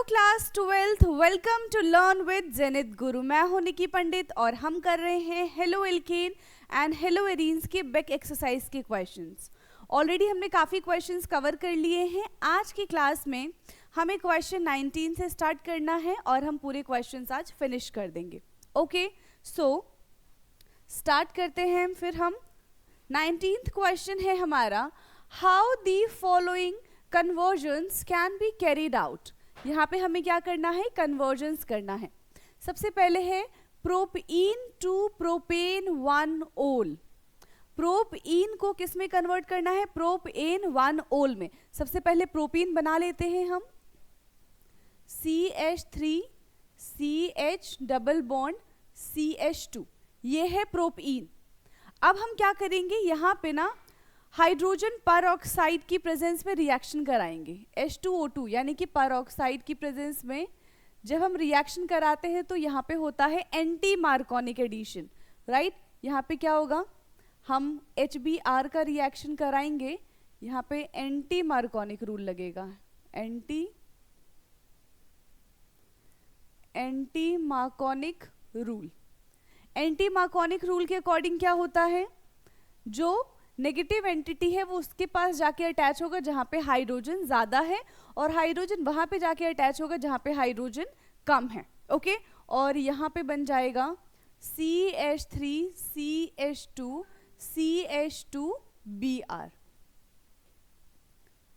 Class 12th, welcome to learn with जेनित गुरु। मैं हूं निकी पंडित और हम कर रहे हैं halo alkane and hello arenes के बेक एक्सरसाइज के क्वेश्चंस। ऑलरेडी हमने काफ़ी क्वेश्चंस कवर कर लिए हैं। आज की क्लास में हमें क्वेश्चन 19 से स्टार्ट करना है और हम पूरे क्वेश्चंस आज फिनिश कर देंगे। ओके, सो स्टार्ट करते हैं। फिर हम 19th क्वेश्चन है हमारा, how the following convergence can be carried out. यहाँ पे हमें क्या करना है, कन्वर्जन्स करना है। सबसे पहले है प्रोपीन टू प्रोपेन 1 ओल। प्रोपीन को किस में कन्वर्ट करना है, प्रोपेन 1 ओल में। सबसे पहले प्रोपीन बना लेते हैं हम, CH3 CH double bond CH2, ये है प्रोपीन। अब हम क्या करेंगे, यहाँ पे ना हाइड्रोजन पर ऑक्साइड की प्रेजेंस में रिएक्शन कराएंगे। H2O2 यानी कि पर ऑक्साइड की प्रेजेंस में जब हम रिएक्शन कराते हैं तो यहाँ पे होता है एंटी मार्कोनिक एडिशन, राइट। यहाँ पे क्या होगा, हम HBr का रिएक्शन कराएंगे, यहाँ पे एंटी मार्कोनिक रूल लगेगा। Anti Markovnikov rule. Anti Markovnikov rule के अकॉर्डिंग क्या होता है, जो नेगेटिव एंटिटी है वो उसके पास जाके अटैच होगा जहाँ पे हाइड्रोजन ज़्यादा है, और हाइड्रोजन वहाँ पे जाके अटैच होगा जहाँ पे हाइड्रोजन कम है। ओके, और यहाँ पे बन जाएगा CH3 CH2 CH2Br।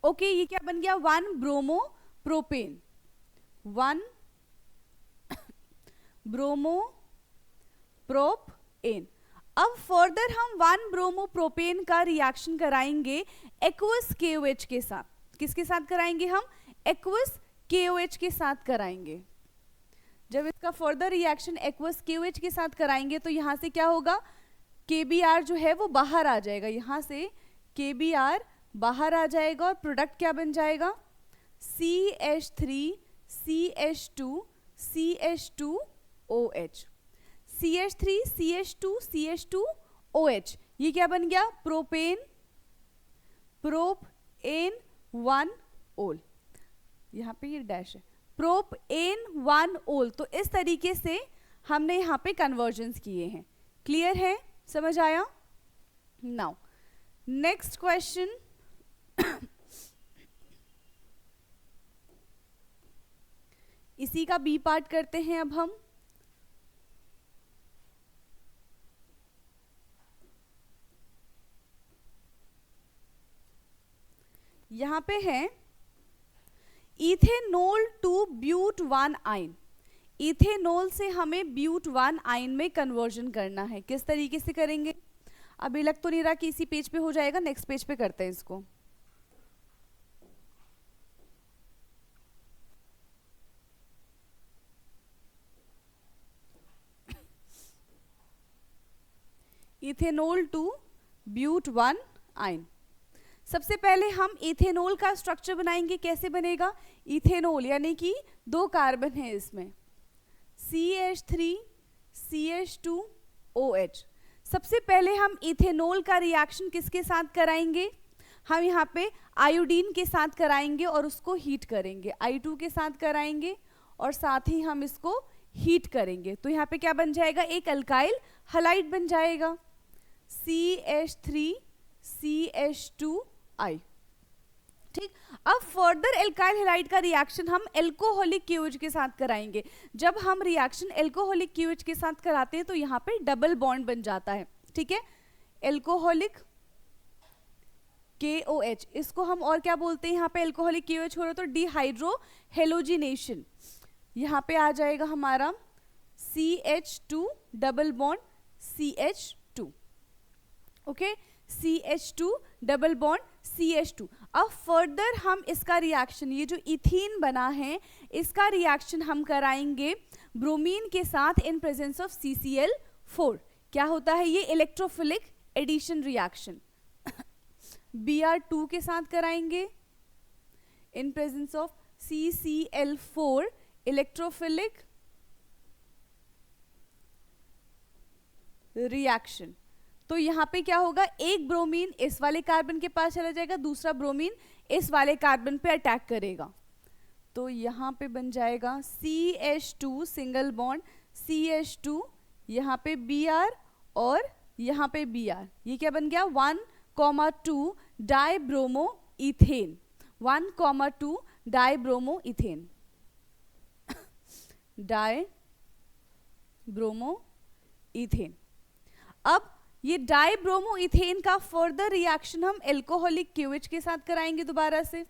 ओके, ये क्या बन गया, 1 ब्रोमो प्रोपेन, 1 ब्रोमो प्रोपेन। अब फर्दर हम 1 ब्रोमो प्रोपेन का रिएक्शन कराएंगे एक्वस KOH के साथ। किसके साथ कराएंगे हम, एक्वस KOH के साथ कराएंगे। जब इसका फर्दर रिएक्शन एक्वस KOH के साथ कराएंगे तो यहाँ से क्या होगा, KBr जो है वो बाहर आ जाएगा, यहाँ से KBr बाहर आ जाएगा और प्रोडक्ट क्या बन जाएगा, CH3 CH2 CH2OH। CH3 CH2 CH2OH, ये क्या बन गया, प्रोपेन 1 ओल। यहाँ पे ये डैश है, प्रोपेन 1 ओल। तो इस तरीके से हमने यहाँ पे कन्वर्जन्स किए हैं। क्लियर है, समझ आया। नाउ नेक्स्ट क्वेश्चन, इसी का बी पार्ट करते हैं अब हम। यहाँ पे है ethanol to but 1 yne. Ethanol से हमें ब्यूट 1 आयन में कन्वर्जन करना है। किस तरीके से करेंगे, अभी लग तो नहीं रहा कि इसी पेज पे हो जाएगा, नेक्स्ट पेज पे करते हैं इसको। Ethanol to but 1 yne. सबसे पहले हम इथेनॉल का स्ट्रक्चर बनाएंगे। कैसे बनेगा, इथेनॉल यानी कि 2 कार्बन है इसमें, CH3 CH2OH। सबसे पहले हम इथेनॉल का रिएक्शन किसके साथ कराएंगे, हम यहाँ पे आयोडीन के साथ कराएंगे और उसको हीट करेंगे, I2 के साथ कराएंगे और साथ ही हम इसको हीट करेंगे। तो यहाँ पे क्या बन जाएगा, एक अल्काइल हलाइड बन जाएगा, CH3 CH2I। ठीक, अब फर्दर एल्काइल हैलाइड का रिएक्शन हम एल्कोहलिक KOH के साथ कराएंगे। जब हम रिएक्शन एल्कोहलिक KOH के साथ कराते हैं तो यहाँ पे डबल बॉन्ड बन जाता है। ठीक है, एल्कोहलिक KOH, इसको हम और क्या बोलते हैं, यहाँ पे एल्कोहलिक KOH हो रहा तो डिहाइड्रो हेलोजिनेशन। यहाँ पे आ जाएगा हमारा CH2 double bond CH2। Okay, CH2 double bond CH2। अब फर्दर हम इसका रिएक्शन, ये जो इथीन बना है इसका रिएक्शन हम कराएंगे ब्रोमीन के साथ इन प्रेजेंस ऑफ CCl4। क्या होता है ये, इलेक्ट्रोफिलिक एडिशन रिएक्शन। Br2 के साथ कराएंगे in presence of CCl4, electrophilic reaction. तो यहाँ पे क्या होगा, एक ब्रोमीन इस वाले कार्बन के पास चला जाएगा, दूसरा ब्रोमीन इस वाले कार्बन पे अटैक करेगा। तो यहाँ पे बन जाएगा CH2 सिंगल बॉन्ड CH2, यहाँ पे Br और यहाँ पे Br, ये क्या बन गया 1,2 dibromo ethane, 1,2 dibromo ethane, dibromo ethane. अब ये डाइब्रोमो इथेन का फर्दर रिएक्शन हम एल्कोहलिक क्यूएच के साथ कराएंगे दोबारा से।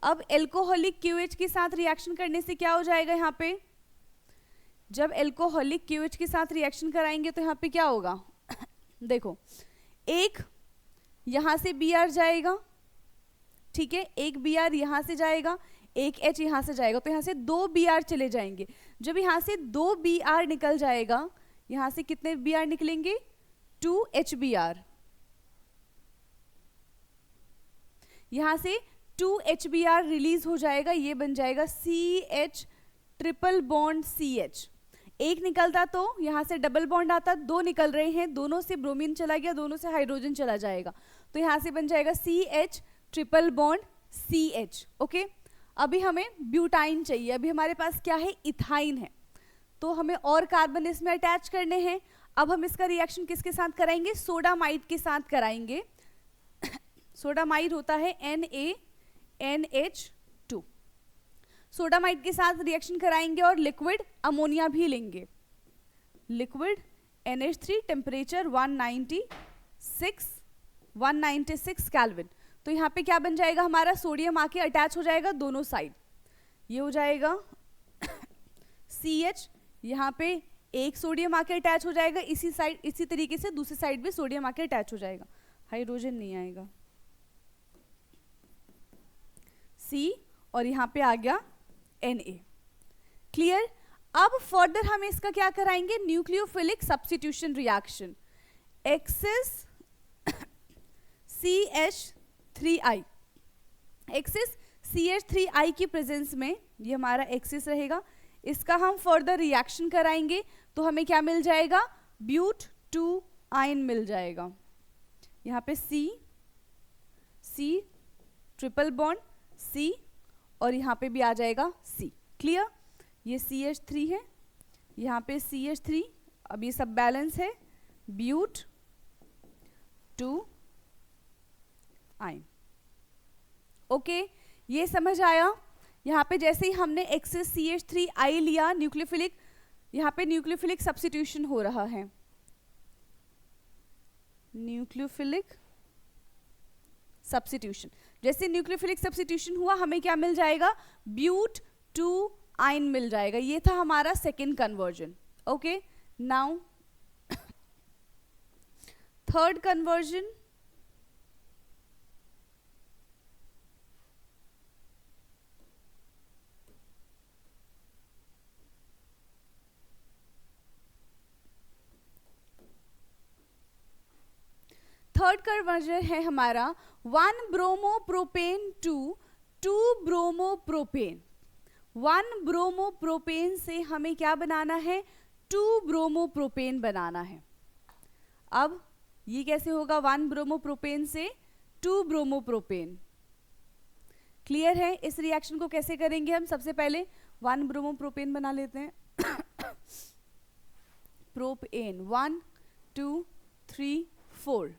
अब एल्कोहलिक क्यूएच के साथ रिएक्शन करने से क्या हो जाएगा, यहाँ पे जब एल्कोहलिक क्यूएच के साथ रिएक्शन कराएंगे तो यहाँ पे क्या होगा देखो, एक यहाँ से Br जाएगा, ठीक है, एक Br यहाँ से जाएगा, एक H यहाँ से जाएगा, तो यहाँ से 2 Br चले जाएंगे। जब यहाँ से 2 Br निकल जाएगा, यहाँ से कितने Br निकलेंगे 2 HBr, यहाँ से 2 HBr रिलीज हो जाएगा, ये बन जाएगा CH ट्रिपल बॉन्ड CH। एक निकलता तो यहाँ से डबल बॉन्ड आता, 2 निकल रहे हैं, दोनों से ब्रोमीन चला गया, दोनों से हाइड्रोजन चला जाएगा, तो यहाँ से बन जाएगा CH triple bond CH। Okay, अभी हमें ब्यूटाइन चाहिए, अभी हमारे पास क्या है, इथाइन है, तो हमें और कार्बन इसमें अटैच करने हैं। अब हम इसका रिएक्शन किसके साथ कराएंगे, सोडामाइड के साथ कराएंगे। सोडामाइड होता है NaNH2, सोडामाइड के साथ रिएक्शन कराएंगे और लिक्विड अमोनिया भी लेंगे, लिक्विड NH3, टेम्परेचर 196 केल्विन। तो यहाँ पे क्या बन जाएगा, हमारा सोडियम आके अटैच हो जाएगा दोनों साइड, ये हो जाएगा CH, यहाँ पे एक सोडियम आके अटैच हो जाएगा इसी साइड, इसी तरीके से दूसरी साइड भी सोडियम आके अटैच हो जाएगा, हाइड्रोजन नहीं आएगा C, और यहाँ पे आ गया Na। क्लियर। अब फर्दर हम इसका क्या कराएंगे, nucleophilic substitution reaction, axis CH3I, axis CH3I की प्रेजेंस में, ये हमारा एक्सिस रहेगा, इसका हम फर्दर रिएक्शन कराएंगे तो हमें क्या मिल जाएगा, ब्यूट 2 आयन मिल जाएगा, यहाँ पे C ट्रिपल बॉन्ड C, और यहाँ पे भी आ जाएगा C। क्लियर, ये CH3 है, यहाँ पे CH3, अब ये सब बैलेंस है, ब्यूट 2 आयन। ओके, ये समझ आया। यहाँ पे जैसे ही हमने एक्सेस CH3I लिया, न्यूक्लियोफिलिक, यहाँ पे न्यूक्लियोफिलिक सब्स्टिट्यूशन हो रहा है, न्यूक्लियोफिलिक सब्स्टिट्यूशन, जैसे न्यूक्लियोफिलिक सब्स्टिट्यूशन हुआ हमें क्या मिल जाएगा, ब्यूट 2 आयन मिल जाएगा। ये था हमारा second conversion. Okay, now third conversion, third conversion है हमारा 1 ब्रोमोप्रोपेन टू 2 ब्रोमोप्रोपेन। 1 ब्रोमोप्रोपेन से हमें क्या बनाना है, 2 ब्रोमोप्रोपेन बनाना है। अब ये कैसे होगा, 1 ब्रोमोप्रोपेन से 2 ब्रोमोप्रोपेन। क्लियर है, इस रिएक्शन को कैसे करेंगे हम, सबसे पहले 1 ब्रोमोप्रोपेन बना लेते हैं प्रोपेन 1 2 3 4,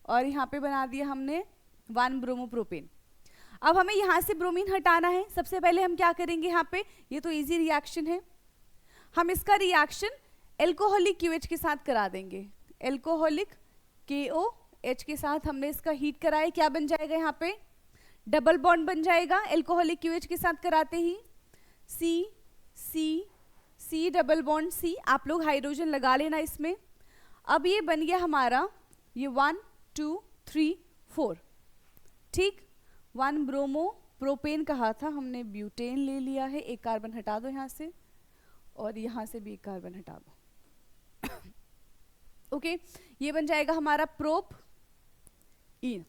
और यहाँ पे बना दिया हमने 1 ब्रोमोप्रोपेन। अब हमें यहाँ से ब्रोमीन हटाना है। सबसे पहले हम क्या करेंगे, यहाँ पे ये तो इजी रिएक्शन है, हम इसका रिएक्शन एल्कोहलिक क्यूएच के साथ करा देंगे। एल्कोहलिक KOH के साथ हमने इसका हीट कराया, क्या बन जाएगा, यहाँ पे डबल बॉन्ड बन जाएगा एल्कोहलिक क्यूएच के साथ कराते ही, C डबल बॉन्ड C। आप लोग हाइड्रोजन लगा लेना इसमें। अब ये बन गया हमारा, ये 1 2 3 4, ठीक। 1 ब्रोमो प्रोपेन कहा था हमने, ब्यूटेन ले लिया है। एक कार्बन हटा दो यहाँ से, और यहाँ से भी एक कार्बन हटा दो ओके, ये बन जाएगा हमारा प्रोपीन।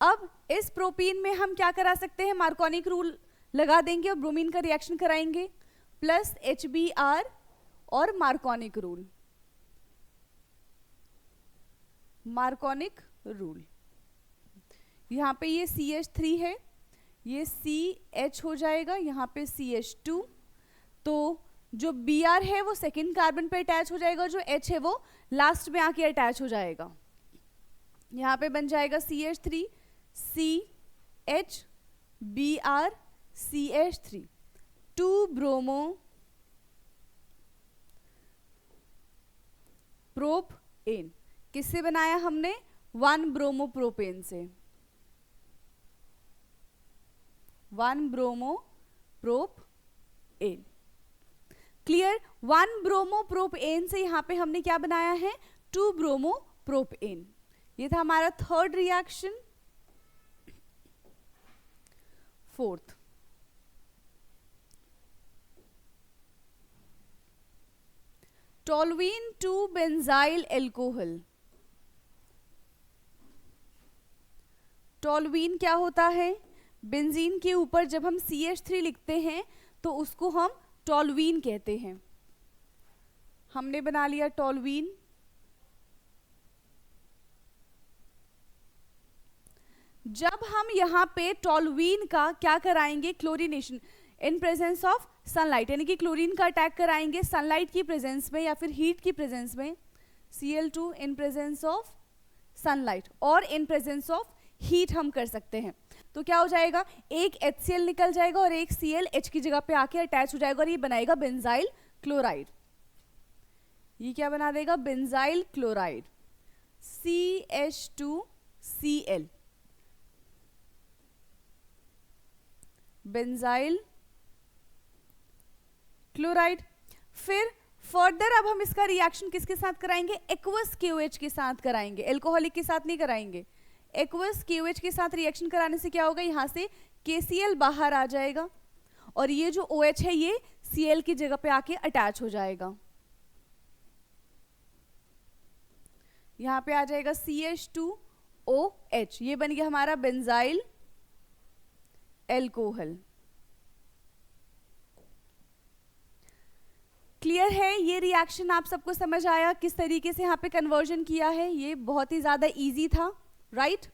अब इस प्रोपीन में हम क्या करा सकते हैं, मार्कोनिक रूल लगा देंगे और ब्रोमीन का रिएक्शन कराएंगे, प्लस HBr और मार्कोनिक रूल। मार्कोनिक रूल, यहाँ पे ये CH3 है, ये CH हो जाएगा, यहाँ पे CH2, तो जो Br है वो सेकेंड कार्बन पे अटैच हो जाएगा, जो H है वो लास्ट में आके अटैच हो जाएगा। यहाँ पे बन जाएगा CH3 CH Br CH3, 2 bromo propane. किससे बनाया हमने? 1 ब्रोमो प्रोपेन से, 1 bromo propane. Clear? 1 bromo propane से यहाँ पे हमने क्या बनाया है? 2 ब्रोमो प्रोपेन। ये था हमारा third reaction. Fourth, toluene 2 benzyl alcohol. Toluene क्या होता है? बेंजीन के ऊपर जब हम CH3 लिखते हैं तो उसको हम टोल्यूइन कहते हैं। हमने बना लिया टोल्यूइन। जब हम यहाँ पे टोल्यूइन का क्या कराएंगे? Chlorination in presence of sunlight, यानी कि क्लोरीन का अटैक कराएंगे सनलाइट की प्रेजेंस में या फिर हीट की प्रेजेंस में। Cl2 in presence of sunlight और इन प्रेजेंस ऑफ हीट हम कर सकते हैं। तो क्या हो जाएगा? एक HCl निकल जाएगा और एक Cl H की जगह पे आके अटैच हो जाएगा और ये बनाएगा बेंजाइल क्लोराइड। ये क्या बना देगा? Benzyl chloride, CH2Cl, benzyl chloride. फिर फर्दर अब हम इसका रिएक्शन किसके साथ कराएंगे? एक्वस KOH के साथ कराएंगे, एल्कोहलिक के साथ नहीं कराएंगे। एक्वस KOH के साथ रिएक्शन कराने से क्या होगा? यहाँ से KCl बाहर आ जाएगा और ये जो OH है ये Cl की जगह पे आके अटैच हो जाएगा। यहाँ पे आ जाएगा CH2OH, ये बन गया हमारा बेंजाइल एल्कोहल। क्लियर है? ये रिएक्शन आप सबको समझ आया किस तरीके से यहाँ पे कन्वर्जन किया है? ये बहुत ही ज्यादा इजी था, राइट?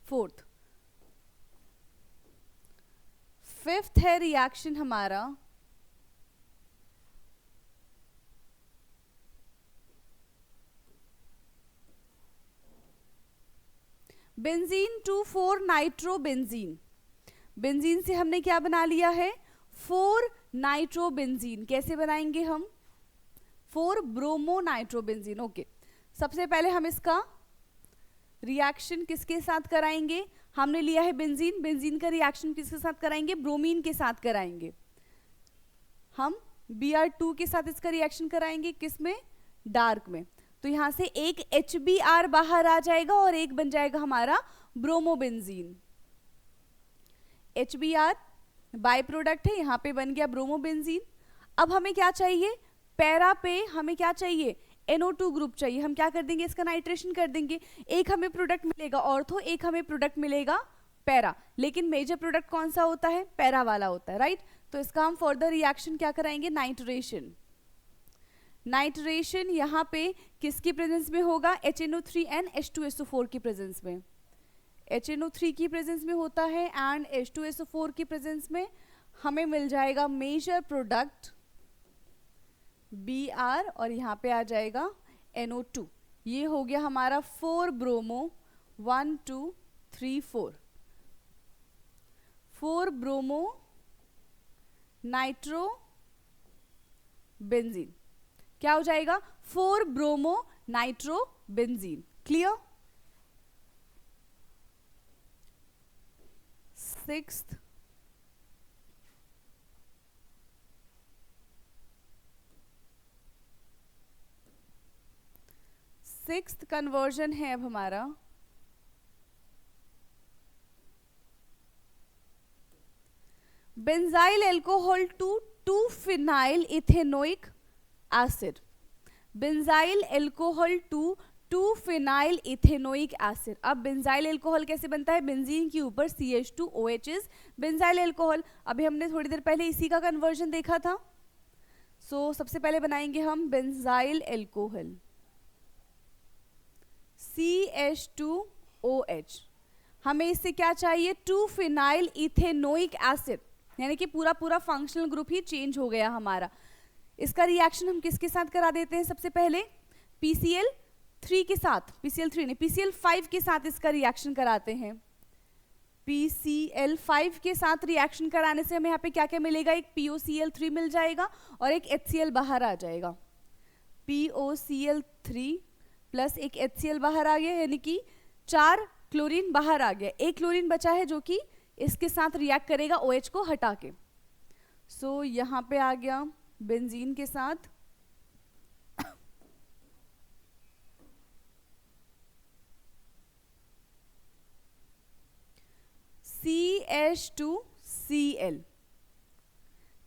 फोर्थ, फिफ्थ है रिएक्शन हमारा बेंजीन 2,4 नाइट्रोबेंजीन। बेंजीन से हमने क्या बना लिया है? 4 नाइट्रोबेंजीन। कैसे बनाएंगे हम? 4 ब्रोमो नाइट्रोबेंजीन। ओके, सबसे पहले हम इसका रिएक्शन किसके साथ कराएंगे? हमने लिया है बेंजीन, बेंजीन का रिएक्शन किसके साथ कराएंगे? ब्रोमीन के साथ कराएंगे। हम Br2 के साथ इसका रिएक्शन कराएंगे, किसमें? डार्क में। तो यहां से एक HBr बाहर आ जाएगा और एक बन जाएगा हमारा ब्रोमोबेंजीन। HBr बाय प्रोडक्ट है, यहां पे बन गया ब्रोमोबेंजीन। अब हमें क्या चाहिए? पैरा पे हमें क्या चाहिए? NO2 ग्रुप चाहिए। हम क्या कर देंगे? इसका नाइट्रेशन कर देंगे। एक हमें प्रोडक्ट मिलेगा ऑर्थो, एक हमें प्रोडक्ट मिलेगा पैरा, लेकिन मेजर प्रोडक्ट कौन सा होता है? पैरा वाला होता है, राइट? तो इसका हम फर्दर रिएक्शन क्या कराएंगे? नाइट्रेशन। नाइट्रेशन यहाँ पे किसकी प्रेजेंस में होगा? HNO3 एंड H2SO4 की प्रेजेंस में। HNO3 की प्रेजेंस में होता है एंड H2SO4 की प्रेजेंस में हमें मिल जाएगा मेजर प्रोडक्ट Br और यहाँ पे आ जाएगा NO2। ये हो गया हमारा 4 ब्रोमो 1 2 3 4, 4 ब्रोमो नाइट्रो बेंजीन। क्या हो जाएगा? 4 bromo nitro benzene. Clear? Sixth conversion है अब हमारा benzyl alcohol to two phenyl ethanoic acid. Benzyl alcohol to two phenyl ethanoic acid. अब बेंजाइल एल्कोहल कैसे बनता है? बेंजीन के ऊपर CH2OH इज बेंजाइल एल्कोहल। अभी हमने थोड़ी देर पहले इसी का कन्वर्जन देखा था। सो सबसे पहले बनाएंगे हम बेंजाइल एल्कोहल, CH2 OH। हमें इससे क्या चाहिए, 2 फिनाइल इथेनोइक एसिड, यानी कि पूरा पूरा फंक्शनल ग्रुप ही चेंज हो गया हमारा। इसका रिएक्शन हम किसके साथ करा देते हैं, सबसे पहले PCl3 के साथ, PCl3 नहीं PCl5 के साथ इसका रिएक्शन कराते हैं। PCl5 के साथ रिएक्शन कराने से हमें यहाँ पे क्या क्या मिलेगा, एक POCl3 मिल जाएगा और एक HCl बाहर आ जाएगा। POCl3 प्लस एक HCl बाहर आ गया, यानी कि 4 क्लोरीन बाहर आ गया, एक क्लोरीन बचा है जो कि इसके साथ रिएक्ट करेगा OH को हटा के। सो यहाँ पे आ गया बेंजीन के साथ CH2Cl,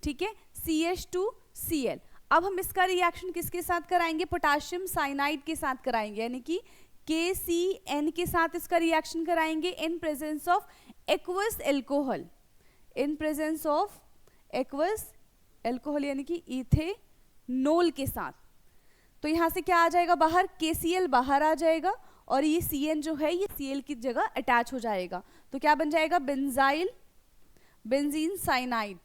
ठीक है, CH2Cl। अब हम इसका रिएक्शन किसके साथ कराएंगे, पोटेशियम साइनाइड के साथ कराएंगे, यानी कि KCN के साथ इसका रिएक्शन कराएंगे in presence of aqueous alcohol, in presence of aqueous alcohol यानी कि इथेनॉल के साथ। तो यहाँ से क्या आ जाएगा बाहर, KCl बाहर आ जाएगा और ये CN जो है ये Cl की जगह अटैच हो जाएगा। तो क्या बन जाएगा, बेंजाइल बेंजीन साइनाइड,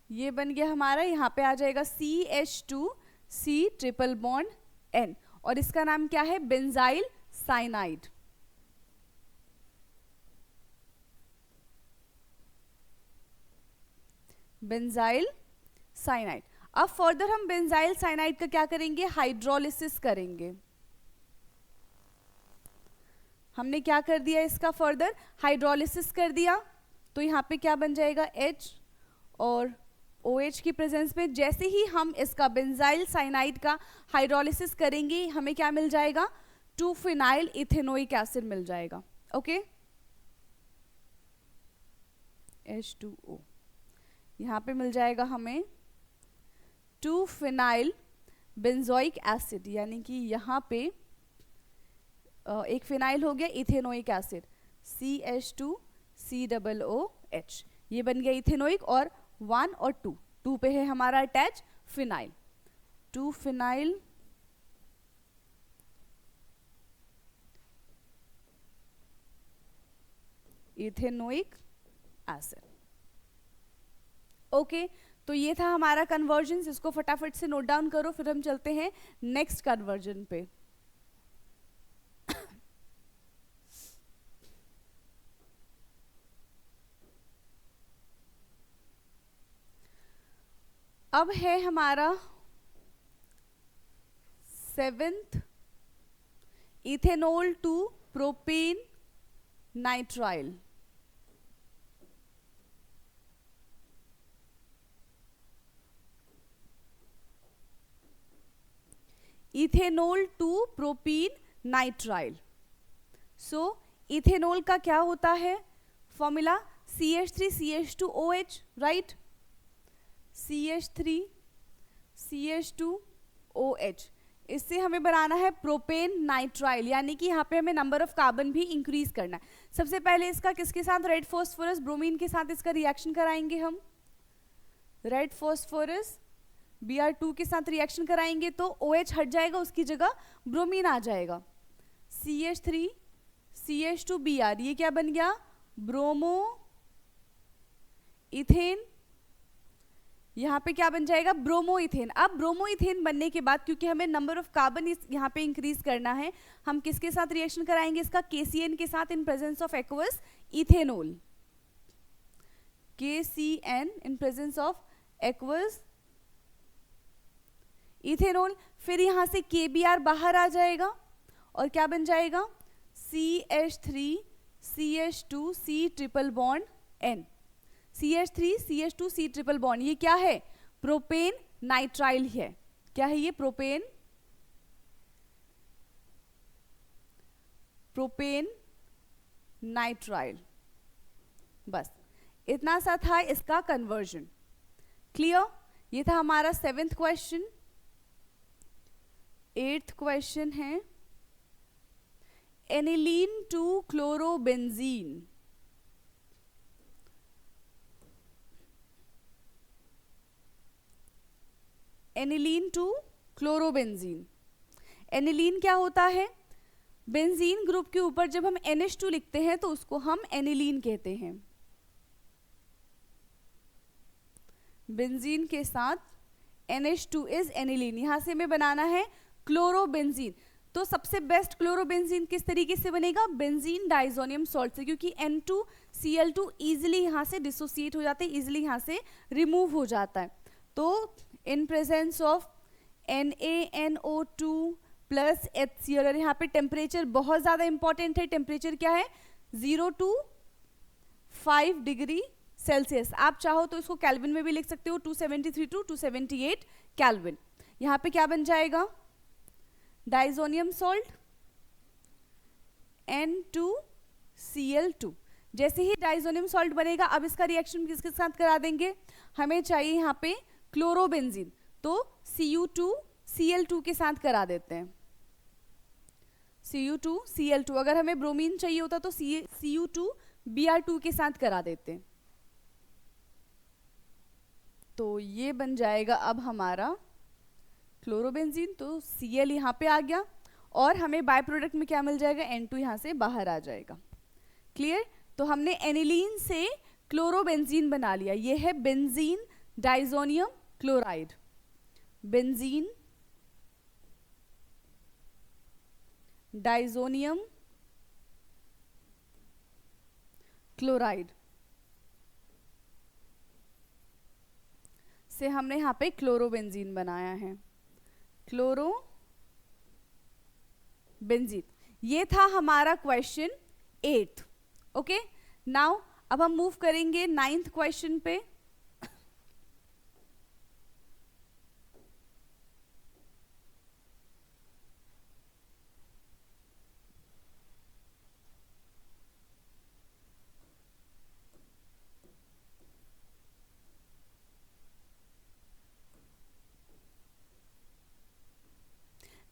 ये बन गया हमारा। यहाँ पे आ जाएगा CH2C ट्रिपल बॉन्ड N और इसका नाम क्या है, बेंजाइल साइनाइड। Benzyl cyanide. अब फर्दर हम बेंजाइल साइनाइड का क्या करेंगे, हाइड्रोलिसिस करेंगे। हमने क्या कर दिया, इसका फर्दर हाइड्रोलिसिस कर दिया। तो यहाँ पे क्या बन जाएगा, H और OH की प्रेजेंस में जैसे ही हम इसका बेंजाइल साइनाइड का हाइड्रोलिसिस करेंगे हमें क्या मिल जाएगा, 2 फिनाइल इथेनोइक एसिड मिल जाएगा। ओके, H2O, यहाँ पे मिल जाएगा हमें 2 फिनाइल बेंजोइक एसिड, यानी कि यहाँ पे एक फिनाइल हो गया इथेनोइक एसिड CH2COOH, ये बन गया इथेनोइक और 1 और 2 पे है हमारा attach phenyl, 2 phenyl ethanoic acid. Okay, तो ये था हमारा कन्वर्जन, इसको फटाफट से नोट डाउन करो, फिर हम चलते हैं नेक्स्ट कन्वर्जन पे। अब है हमारा 7th, ethanol to propane nitrile. Ethanol to propene nitrile. So ethanol का क्या होता है फॉर्मूला, CH3CH2OH, राइट, CH3CH2OH। इससे हमें बनाना है प्रोपेन नाइट्राइल, यानी कि यहाँ पे हमें नंबर ऑफ कार्बन भी इंक्रीज करना है। सबसे पहले इसका किसके साथ, रेड फॉस्फोरस ब्रोमीन के साथ इसका रिएक्शन कराएंगे हम। रेड फॉस्फोरस Br2 के साथ रिएक्शन कराएंगे तो OH हट जाएगा, उसकी जगह ब्रोमीन आ जाएगा। CH3CH2Br, ये क्या बन गया, ब्रोमो इथेन। यहाँ पे क्या बन जाएगा, ब्रोमो इथेन। अब ब्रोमो इथेन बनने के बाद क्योंकि हमें नंबर ऑफ कार्बन यहाँ पे इंक्रीज करना है, हम किसके साथ रिएक्शन कराएंगे इसका, KCN के साथ in presence of aqueous ethanol. KCN in presence of aqueous ethanol. फिर यहाँ से KBr बाहर आ जाएगा और क्या बन जाएगा, CH3CH2C triple bond N, CH3CH2C triple bond, ये क्या है, प्रोपेन नाइट्राइल है। क्या है ये, प्रोपेन नाइट्राइल। बस इतना सा था इसका कन्वर्जन। क्लियर, ये था हमारा 7th क्वेश्चन। 8th क्वेश्चन है aniline to chlorobenzene. Aniline to chlorobenzene. Aniline क्या होता है, बेंजीन ग्रुप के ऊपर जब हम NH2 लिखते हैं तो उसको हम एनिलीन कहते हैं। बेंजीन के साथ NH2 इज एनिलीन। यहां से हमें बनाना है क्लोरोबेंजीन। तो सबसे बेस्ट क्लोरोबेंजीन किस तरीके से बनेगा? बेंजीन डाइजोनियम सॉल्ट से, क्योंकि N2Cl2 इजिली यहाँ से डिसोसिएट हो जाते हैं, इजिली यहाँ से रिमूव हो जाता है। तो in presence of NaNO2 plus HCl, और यहाँ पे टेम्परेचर बहुत ज़्यादा इंपॉर्टेंट है। टेम्परेचर क्या है? 0 to 5 डिग्री सेल्सियस। आप चाहो तो इसको कैल्विन में भी लिख सकते हो, 273 to 278 कैल्विन। यहाँ पे क्या बन जाएगा? Diazonium salt N2Cl2। जैसे ही डाइजोनियम सॉल्ट बनेगा, अब इसका रिएक्शन किसके साथ करा देंगे? हमें चाहिए यहाँ पे क्लोरोबेंजीन, तो Cu2Cl2 के साथ करा देते हैं। Cu2Cl2। अगर हमें ब्रोमीन चाहिए होता तो Cu2Br2 के साथ करा देते हैं। तो ये बन जाएगा अब हमारा क्लोरोबेंजीन। तो Cl यहाँ पे आ गया और हमें बाय प्रोडक्ट में क्या मिल जाएगा? N2 यहाँ से बाहर आ जाएगा। क्लियर? तो हमने एनिलीन से क्लोरोबेंजीन बना लिया। ये है benzene diazonium chloride. Benzene diazonium chloride से हमने यहाँ पे क्लोरोबेंजीन बनाया है। क्लोरोबेंजीन। ये था हमारा क्वेश्चन 8। ओके, नाउ अब हम मूव करेंगे 9th क्वेश्चन पे।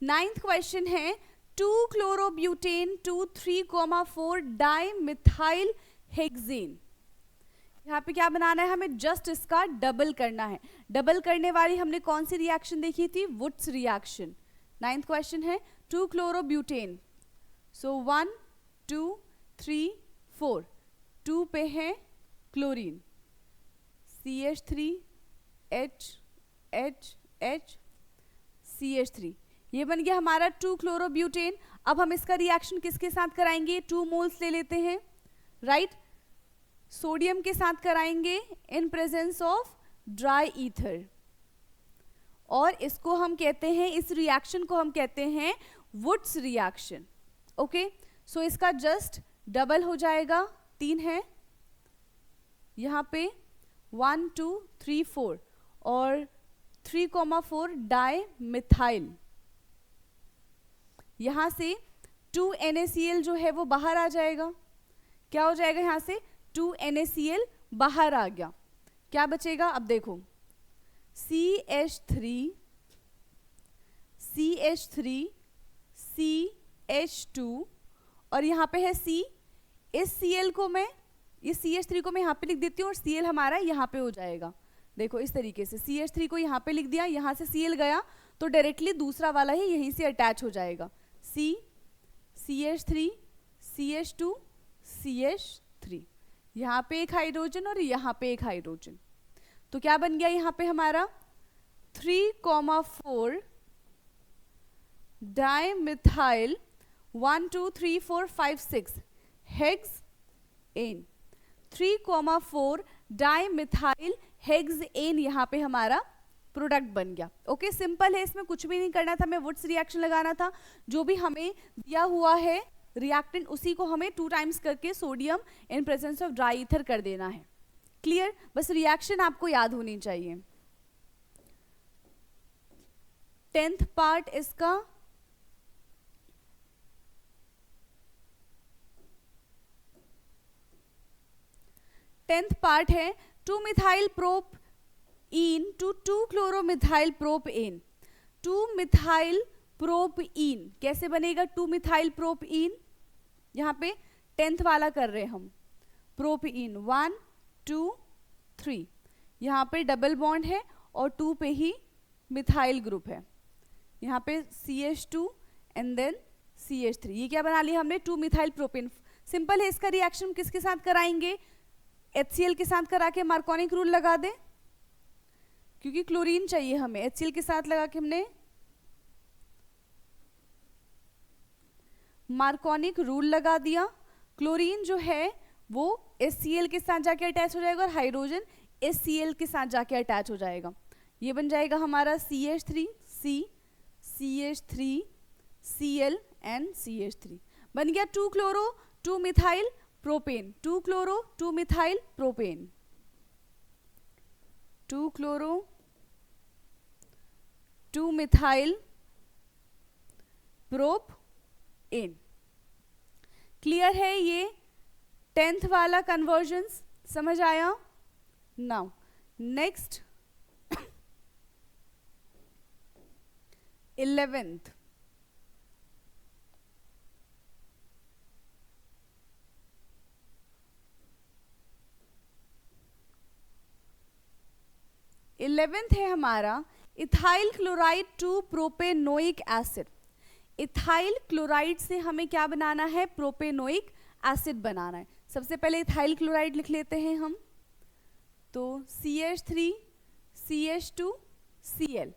नाइन्थ क्वेश्चन है 2 क्लोरोब्यूटेन 2,3,4 डाइमिथाइल हेक्सेन। यहाँ पे क्या बनाना है? हमें जस्ट इसका डबल करना है। डबल करने वाली हमने कौन सी रिएक्शन देखी थी? Wurtz reaction. 9th क्वेश्चन है 2 क्लोरोब्यूटेन, सो 1 2 3 4, 2 पे है क्लोरीन, CH3H CH3। ये बन गया हमारा 2 क्लोरोब्यूटेन। अब हम इसका रिएक्शन किसके साथ कराएंगे? 2 मोल्स ले लेते हैं, राइट? सोडियम के साथ कराएंगे in presence of dry ether, और इसको हम कहते हैं, इस रिएक्शन को हम कहते हैं वुड्स रिएक्शन। ओके, सो इसका जस्ट डबल हो जाएगा। 3 है यहाँ पे, 1 2 3 4, और 3,4 डाइमिथाइल। यहां से 2 NaCl जो है वो बाहर आ जाएगा। क्या हो जाएगा? यहां से 2 NaCl बाहर आ गया। क्या बचेगा? अब देखो, CH3 CH2 और यहाँ पे है C। इस Cl को मैं, इस CH3 को मैं यहाँ पे लिख देती हूँ और Cl हमारा यहाँ पे हो जाएगा। देखो इस तरीके से CH3 को यहाँ पे लिख दिया, यहाँ से Cl गया तो डायरेक्टली दूसरा वाला ही यहीं से अटैच हो जाएगा। CH3 CH2 CH3, यहाँ पे एक हाइड्रोजन और यहाँ पे एक हाइड्रोजन। तो क्या बन गया यहाँ पे हमारा? 3,4 डाइमिथाइल 1 2 3 4 5 6 हेक्सेन। 3,4 डाइमिथाइल हेक्सेन यहाँ पे हमारा प्रोडक्ट बन गया। ओके, सिंपल है, इसमें कुछ भी नहीं करना था, हमें वुड्स रिएक्शन लगाना था। जो भी हमें दिया हुआ है रिएक्टेंट उसी को हमें 2 टाइम्स करके sodium in presence of dry ether कर देना है। क्लियर? बस रिएक्शन आपको याद होनी चाहिए। 10th पार्ट इसका है 2-मिथाइल प्रोपीन टू 2-क्लोरोमिथाइल प्रोपीन। 2-मिथाइल प्रोपीन कैसे बनेगा? 2-मिथाइल प्रोपीन, यहाँ पे 10th वाला कर रहे हैं हम। प्रोपीन 1 2 3, यहाँ पे डबल बॉन्ड है और 2 पे ही मिथाइल ग्रुप है। यहाँ पे CH2 एंड देन CH3, ये क्या बना लिया हमने, 2 मिथाइल प्रोपेन। सिंपल है, इसका रिएक्शन किसके साथ कराएंगे, HCl के साथ करा के मार्कोनिक रूल लगा दें, क्योंकि क्लोरीन चाहिए हमें। HCl के साथ लगा के हमने मार्कोनिक रूल लगा दिया। क्लोरीन जो है वो HCl के साथ जाके अटैच हो जाएगा और हाइड्रोजन HCl के साथ जाके अटैच हो जाएगा। ये बन जाएगा हमारा CH3 C, CH3 Cl and CH3, बन गया 2 chloro 2 methyl propane, 2 chloro 2 methyl propane, 2 chloro 2 methyl propane. Clear है ये 10th वाला कन्वर्जन्स, समझ आया। नाउ नेक्स्ट 11th, है हमारा ethyl chloride to propanoic acid. Ethyl chloride से हमें क्या बनाना है, प्रोपेनोइक एसिड बनाना है। सबसे पहले इथाइल क्लोराइड लिख लेते हैं हम, तो CH3 CH2 Cl,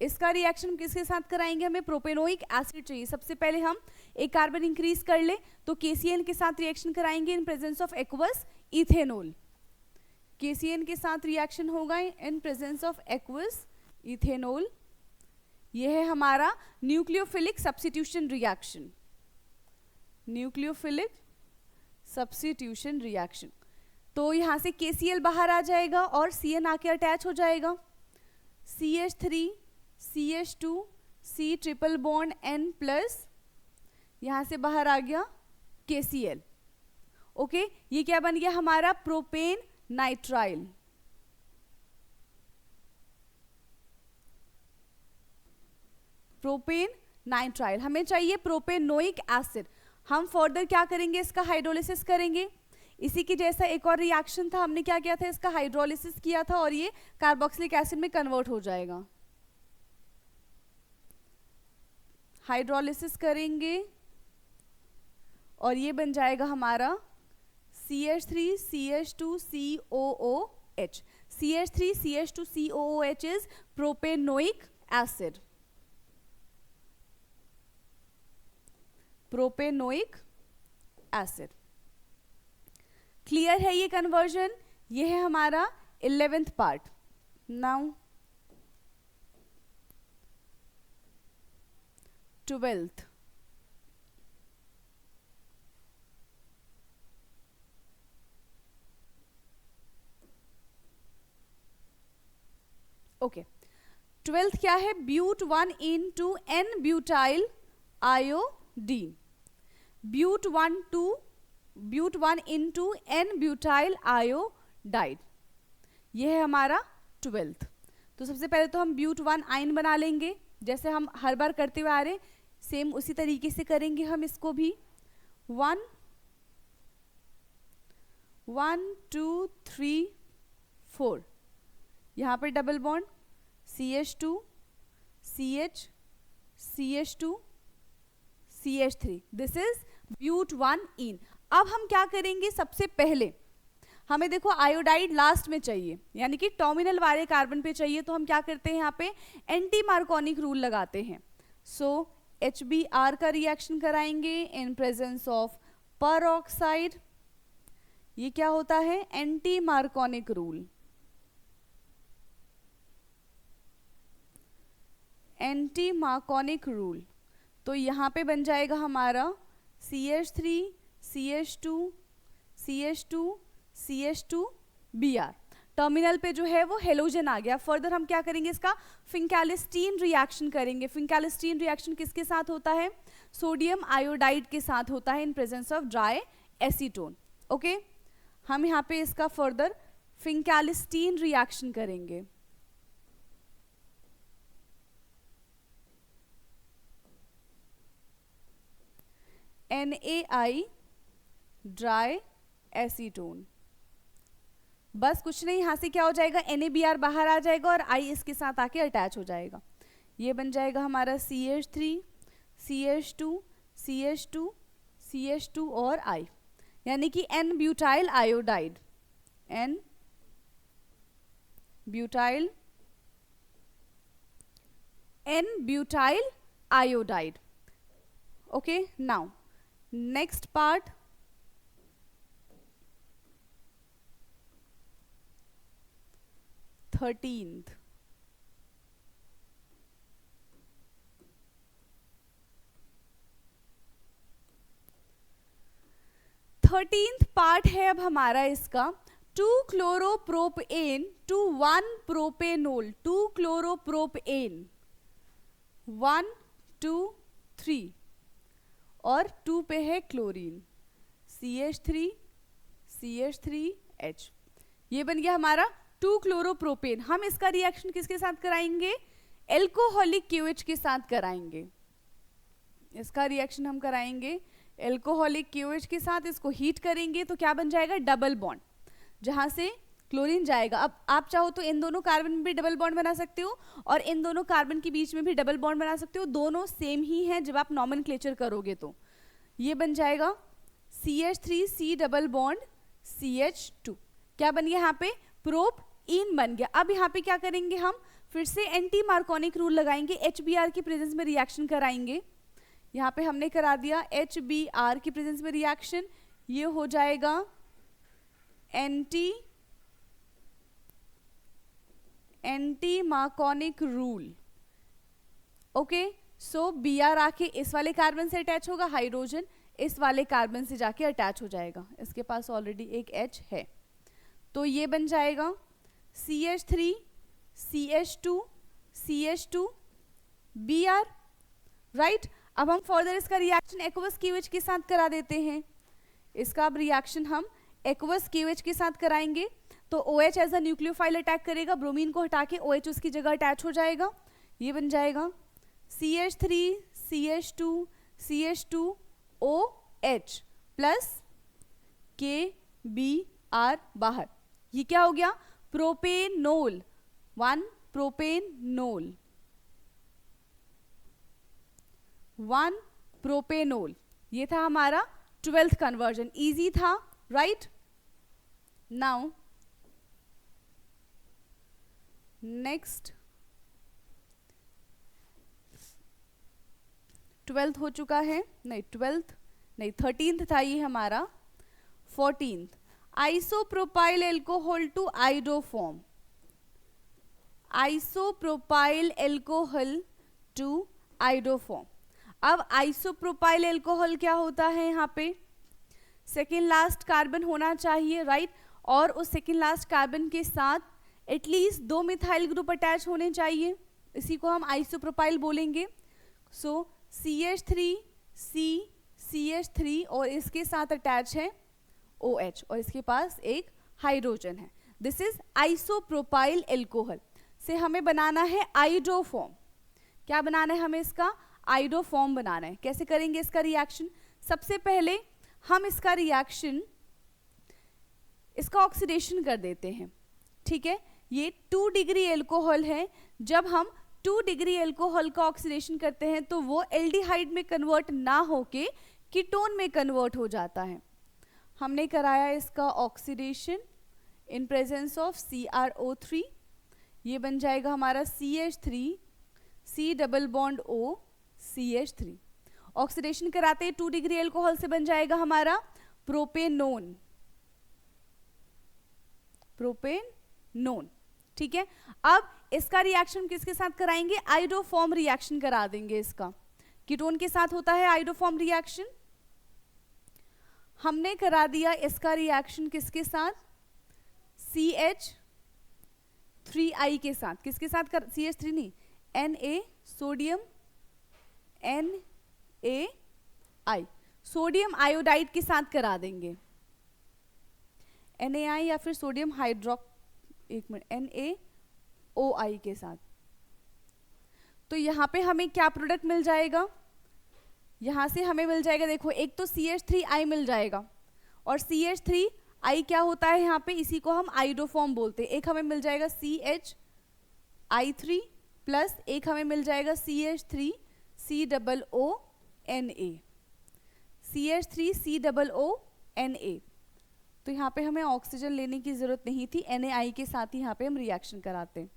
इसका रिएक्शन किसके साथ कराएंगे, हमें प्रोपेनोइक एसिड चाहिए। सबसे पहले हम एक कार्बन इंक्रीज कर ले तो KCN के साथ रिएक्शन कराएंगे in presence of aqueous ethanol. KCN के साथ रिएक्शन होगा in presence of aqueous ethanol. यह है हमारा nucleophilic substitution reaction, nucleophilic substitution reaction. तो यहाँ से KCl बाहर आ जाएगा और CN आके अटैच हो जाएगा। CH3 CH2 C triple bond N plus, यहाँ से बाहर आ गया KCl। ओके, ये क्या बन गया हमारा, प्रोपेन नाइट्राइल। प्रोपेन नाइट्राइल, हमें चाहिए प्रोपेनोइक एसिड। हम फर्दर क्या करेंगे, इसका हाइड्रोलिसिस करेंगे। इसी की जैसा एक और रिएक्शन था, हमने क्या किया था, इसका हाइड्रोलिसिस किया था और ये कार्बोक्सिलिक एसिड में कन्वर्ट हो जाएगा। हाइड्रोलिसिस करेंगे और ये बन जाएगा हमारा CH3 CH2 COOH। CH3 CH2 COOH is propanoic acid, propanoic acid. Clear है ये कन्वर्जन, ये है हमारा 11th part. Now 12th, okay. 12th क्या है, but 1 into N butyl iodine, but 1 into N butyl iodide, यह है हमारा 12th। तो सबसे पहले तो हम ब्यूट 1 आयन बना लेंगे, जैसे हम हर बार करते हुए आ रहे, सेम उसी तरीके से करेंगे हम इसको भी। 1 2 3 4, यहाँ पर double bond CH2 CH CH2 CH3, this is but 1 ene. अब हम क्या करेंगे, सबसे पहले हमें देखो आयोडाइड लास्ट में चाहिए, यानी कि टर्मिनल वाले कार्बन पे चाहिए, तो हम क्या करते हैं, यहाँ पे एंटी मार्कोनिक रूल लगाते हैं। सो HBr का रिएक्शन कराएंगे इन प्रेजेंस ऑफ परऑक्साइड। ये क्या होता है, anti Markovnikov rule, anti Markovnikov rule. तो यहाँ पे बन जाएगा हमारा CH3 CH2 CH2 CH2 Br। Terminal पे जो है वो हेलोजन आ गया। फर्दर हम क्या करेंगे, इसका फिंकैलिस्टीन रिएक्शन करेंगे। फिंकैलिस्टीन रिएक्शन किसके साथ होता है, सोडियम आयोडाइड के साथ होता है in presence of dry acetone. Okay, हम यहाँ पे इसका फर्दर फिंकैलिस्टीन रिएक्शन करेंगे। NaI ड्राई एसीटोन, बस कुछ नहीं, यहाँ से क्या हो जाएगा, NaBr बाहर आ जाएगा और I इसके साथ आके अटैच हो जाएगा। ये बन जाएगा हमारा CH3 CH2 CH2 और I, यानी कि N butyl iodide, N butyl iodide. Okay, now next part, 13th. Part है अब हमारा इसका 2-chloropropanone to 1-propanol, 2-chloropropanone 1 2 3 और 2 पे है क्लोरीन, CH3H. ये बन गया हमारा 2-chloropropan. हम इसका रिएक्शन किसके साथ कराएंगे? एल्कोहलिक KOH के साथ कराएंगे. इसका रिएक्शन हम कराएंगे एल्कोहलिक KOH के साथ. इसको हीट करेंगे तो क्या बन जाएगा? डबल बॉन्ड, जहां से क्लोरीन जाएगा. अब आप चाहो तो इन दोनों कार्बन में भी डबल बॉन्ड बना सकते हो और इन दोनों कार्बन के बीच में भी डबल बॉन्ड बना सकते हो. दोनों सेम ही हैं जब आप नॉमेनक्लेचर करोगे तो. ये बन जाएगा CH3C डबल बॉन्ड CH2. क्या बन गया? यहाँ पे प्रोपीन बन गया. अब यहाँ पे क्या करेंगे? हम फिर से एंटी मार्कोनिक रूल लगाएंगे, HBr की प्रेजेंस में रिएक्शन कराएंगे. यहाँ पे हमने करा दिया HBr की प्रेजेंस में रिएक्शन. ये हो जाएगा एंटी मार्कोनिक रूल. ओके, सो Br आके इस वाले कार्बन से अटैच होगा, हाइड्रोजन इस वाले कार्बन से जाके अटैच हो जाएगा. इसके पास ऑलरेडी एक H है, तो ये बन जाएगा CH3 CH2 Br. राइट. अब हम फर्दर इसका रिएक्शन एक्वस KOH के साथ करा देते हैं. इसका अब रिएक्शन हम एक्वस KOH के साथ कराएंगे तो OH as a nucleophile attack करेगा, ब्रोमीन को हटा के OH उसकी जगह अटैच हो जाएगा. ये बन जाएगा CH3 CH2OH प्लस KBr बाहर. ये क्या हो गया? Propanol, 1 propanol, 1 propanol. ये था हमारा 12th कन्वर्जन. इजी था, राइट. नाउ नेक्स्ट 12th हो चुका है. नहीं 12th नहीं, 13th था ये हमारा. 14th isopropyl alcohol to iodoform, isopropyl alcohol to iodoform. अब आइसोप्रोपाइल एल्कोहल क्या होता है? यहाँ पे सेकेंड लास्ट कार्बन होना चाहिए, राइट. और उस सेकेंड लास्ट कार्बन के साथ एटलीस्ट 2 मिथाइल ग्रुप अटैच होने चाहिए. इसी को हम आइसोप्रोपाइल बोलेंगे. सो CH3 और इसके साथ अटैच है OH और इसके पास एक हाइड्रोजन है. This is isopropyl alcohol. से हमें बनाना है आइडोफॉर्म. क्या बनाना है हमें? इसका आइडोफॉर्म बनाना है. कैसे करेंगे इसका रिएक्शन? सबसे पहले हम इसका रिएक्शन, इसका ऑक्सीडेशन कर देते हैं. ठीक है, ये 2 डिग्री एल्कोहल है. जब हम 2 डिग्री एल्कोहल का ऑक्सीडेशन करते हैं तो वो एल्डिहाइड में कन्वर्ट ना होके कीटोन में कन्वर्ट हो जाता है. हमने कराया इसका oxidation in presence of CrO3. ये बन जाएगा हमारा CH3C double bond O CH3. Oxidation कराते 2 डिग्री एल्कोहल से बन जाएगा हमारा प्रोपेनोन. ठीक है. अब इसका रिएक्शन किसके साथ कराएंगे? आइडोफॉर्म रिएक्शन करा देंगे. इसका कीटोन के साथ होता है आइडोफॉर्म रिएक्शन. हमने करा दिया इसका रिएक्शन किसके साथ? CH3I के साथ. किसके साथ CH3 नहीं, Na sodium NaI, sodium iodide के साथ करा देंगे. NaI या फिर सोडियम NaOI के साथ. तो यहाँ पे हमें क्या प्रोडक्ट मिल जाएगा? यहाँ से हमें मिल जाएगा, देखो, एक तो CH3I मिल जाएगा और CH3I क्या होता है यहाँ पे? इसी को हम आइडोफॉर्म बोलते हैं. एक हमें मिल जाएगा CHI3 प्लस एक हमें मिल जाएगा CH3COONA. CH3COONA। तो यहाँ पे हमें ऑक्सीजन लेने की जरूरत नहीं थी, NaI के साथ ही यहाँ पे हम रिएक्शन कराते हैं।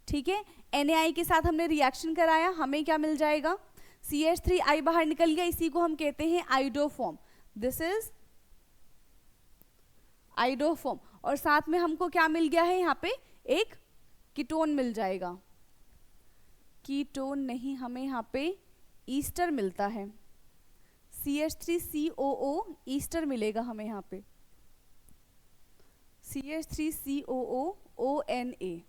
ठीक है, NaI के साथ हमने रिएक्शन कराया, हमें क्या मिल जाएगा, CH3I बाहर निकल गया, इसी को हम कहते हैं आइडोफॉर्म। This is iodoform. और साथ में हमको क्या मिल गया है, यहाँ पे एक कीटोन मिल जाएगा। कीटोन नहीं, हमें यहाँ पे ईस्टर मिलता है, CH3COO ईस्टर मिलेगा हमें यहाँ पे, CH3COOONA।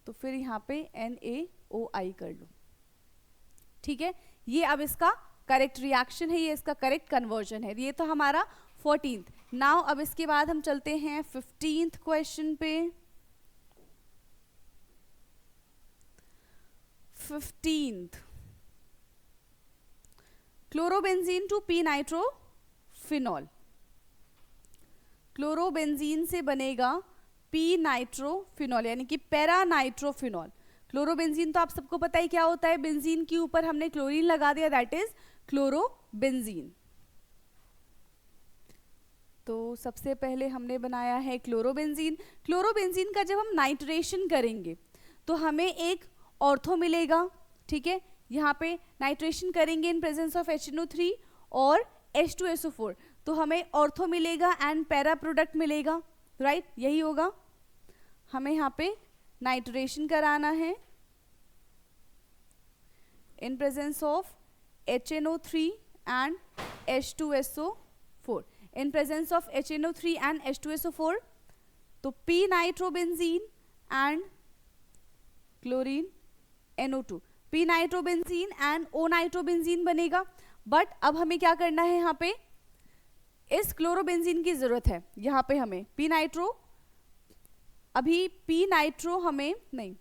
तो फिर यहाँ पे NaOI कर लो। ठीक है, ये अब इसका करेक्ट रिएक्शन है, ये इसका करेक्ट कन्वर्जन है। ये तो हमारा 14th। नाउ अब इसके बाद हम चलते हैं 15th क्वेश्चन पे। 15th, chlorobenzene to p nitrophenol. Chlorobenzene से बनेगा पी नाइट्रोफिनॉल यानी कि पैरा नाइट्रोफिनॉल। क्लोरोबेंजीन तो आप सबको पता ही क्या होता है, बेंजीन के ऊपर हमने क्लोरीन लगा दिया, दैट इज क्लोरोबेंजीन। तो सबसे पहले हमने बनाया है क्लोरोबेंजीन। क्लोरोबेंजीन का जब हम नाइट्रेशन करेंगे तो हमें एक ऑर्थो मिलेगा। ठीक है, यहाँ पे नाइट्रेशन करेंगे इन प्रेजेंस ऑफ HNO3 और H2SO4, तो हमें ऑर्थो मिलेगा एंड पैरा प्रोडक्ट मिलेगा, राइट यही होगा। हमें यहाँ पे नाइट्रेशन कराना है in presence of HNO3 and H2SO4, in presence of HNO3 and H2SO4, तो P nitrobenzene and chlorine NO2, P nitrobenzene and O nitrobenzene बनेगा। बट अब हमें क्या करना है, यहाँ पे इस क्लोरोबेंजीन की जरूरत है, यहाँ पे हमें पी नाइट्रो, अभी पी नाइट्रो हमें नहीं,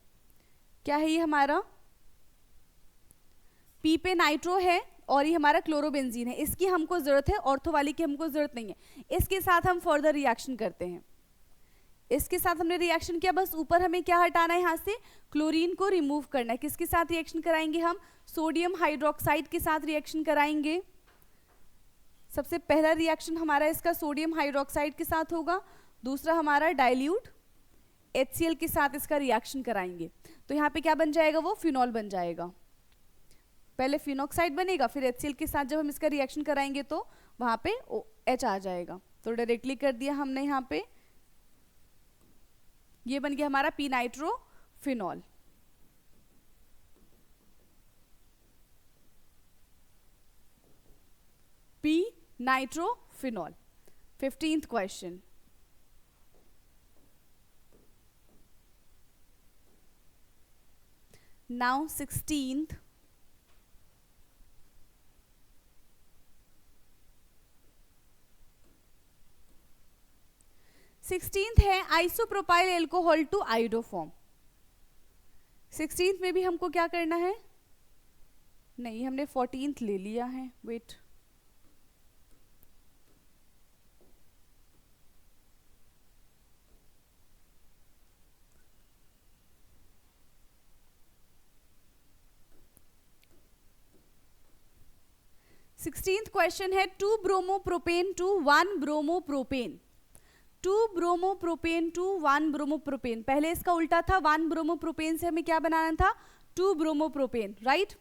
क्या है ये हमारा पी पे नाइट्रो है और ये हमारा क्लोरोबेंजीन है, इसकी हमको जरूरत है, ऑर्थो वाली की हमको जरूरत नहीं है। इसके साथ हम फर्दर रिएक्शन करते हैं। इसके साथ हमने रिएक्शन किया, बस ऊपर हमें क्या हटाना है, यहाँ से क्लोरीन को रिमूव करना है। किसके साथ रिएक्शन कराएंगे हम, सोडियम हाइड्रोक्साइड के साथ रिएक्शन कराएंगे। सबसे पहला रिएक्शन हमारा इसका सोडियम हाइड्रोक्साइड के साथ होगा, दूसरा हमारा डाइल्यूट HCl के साथ इसका रिएक्शन कराएंगे। तो यहाँ पे क्या बन जाएगा, वो फिनॉल बन जाएगा। पहले फिनॉक्साइड बनेगा, फिर HCl के साथ जब हम इसका रिएक्शन कराएंगे तो वहां पे OH आ जाएगा। तो डायरेक्टली कर दिया हमने, यहाँ पे ये बन गया हमारा P nitrophenol. P nitrophenol. 15th question, now 16th। 16th है isopropyl alcohol to iodoform. 16th में भी हमको क्या करना है, नहीं हमने 14th ले लिया है, वेट सिक्सटींथ क्वेश्चन है 2 bromopropane to 1 bromopropane. 2 bromopropane to 1 bromopropane, पहले इसका उल्टा था, 1 ब्रोमोप्रोपेन से हमें क्या बनाना था, 2 ब्रोमोप्रोपेन, राइट।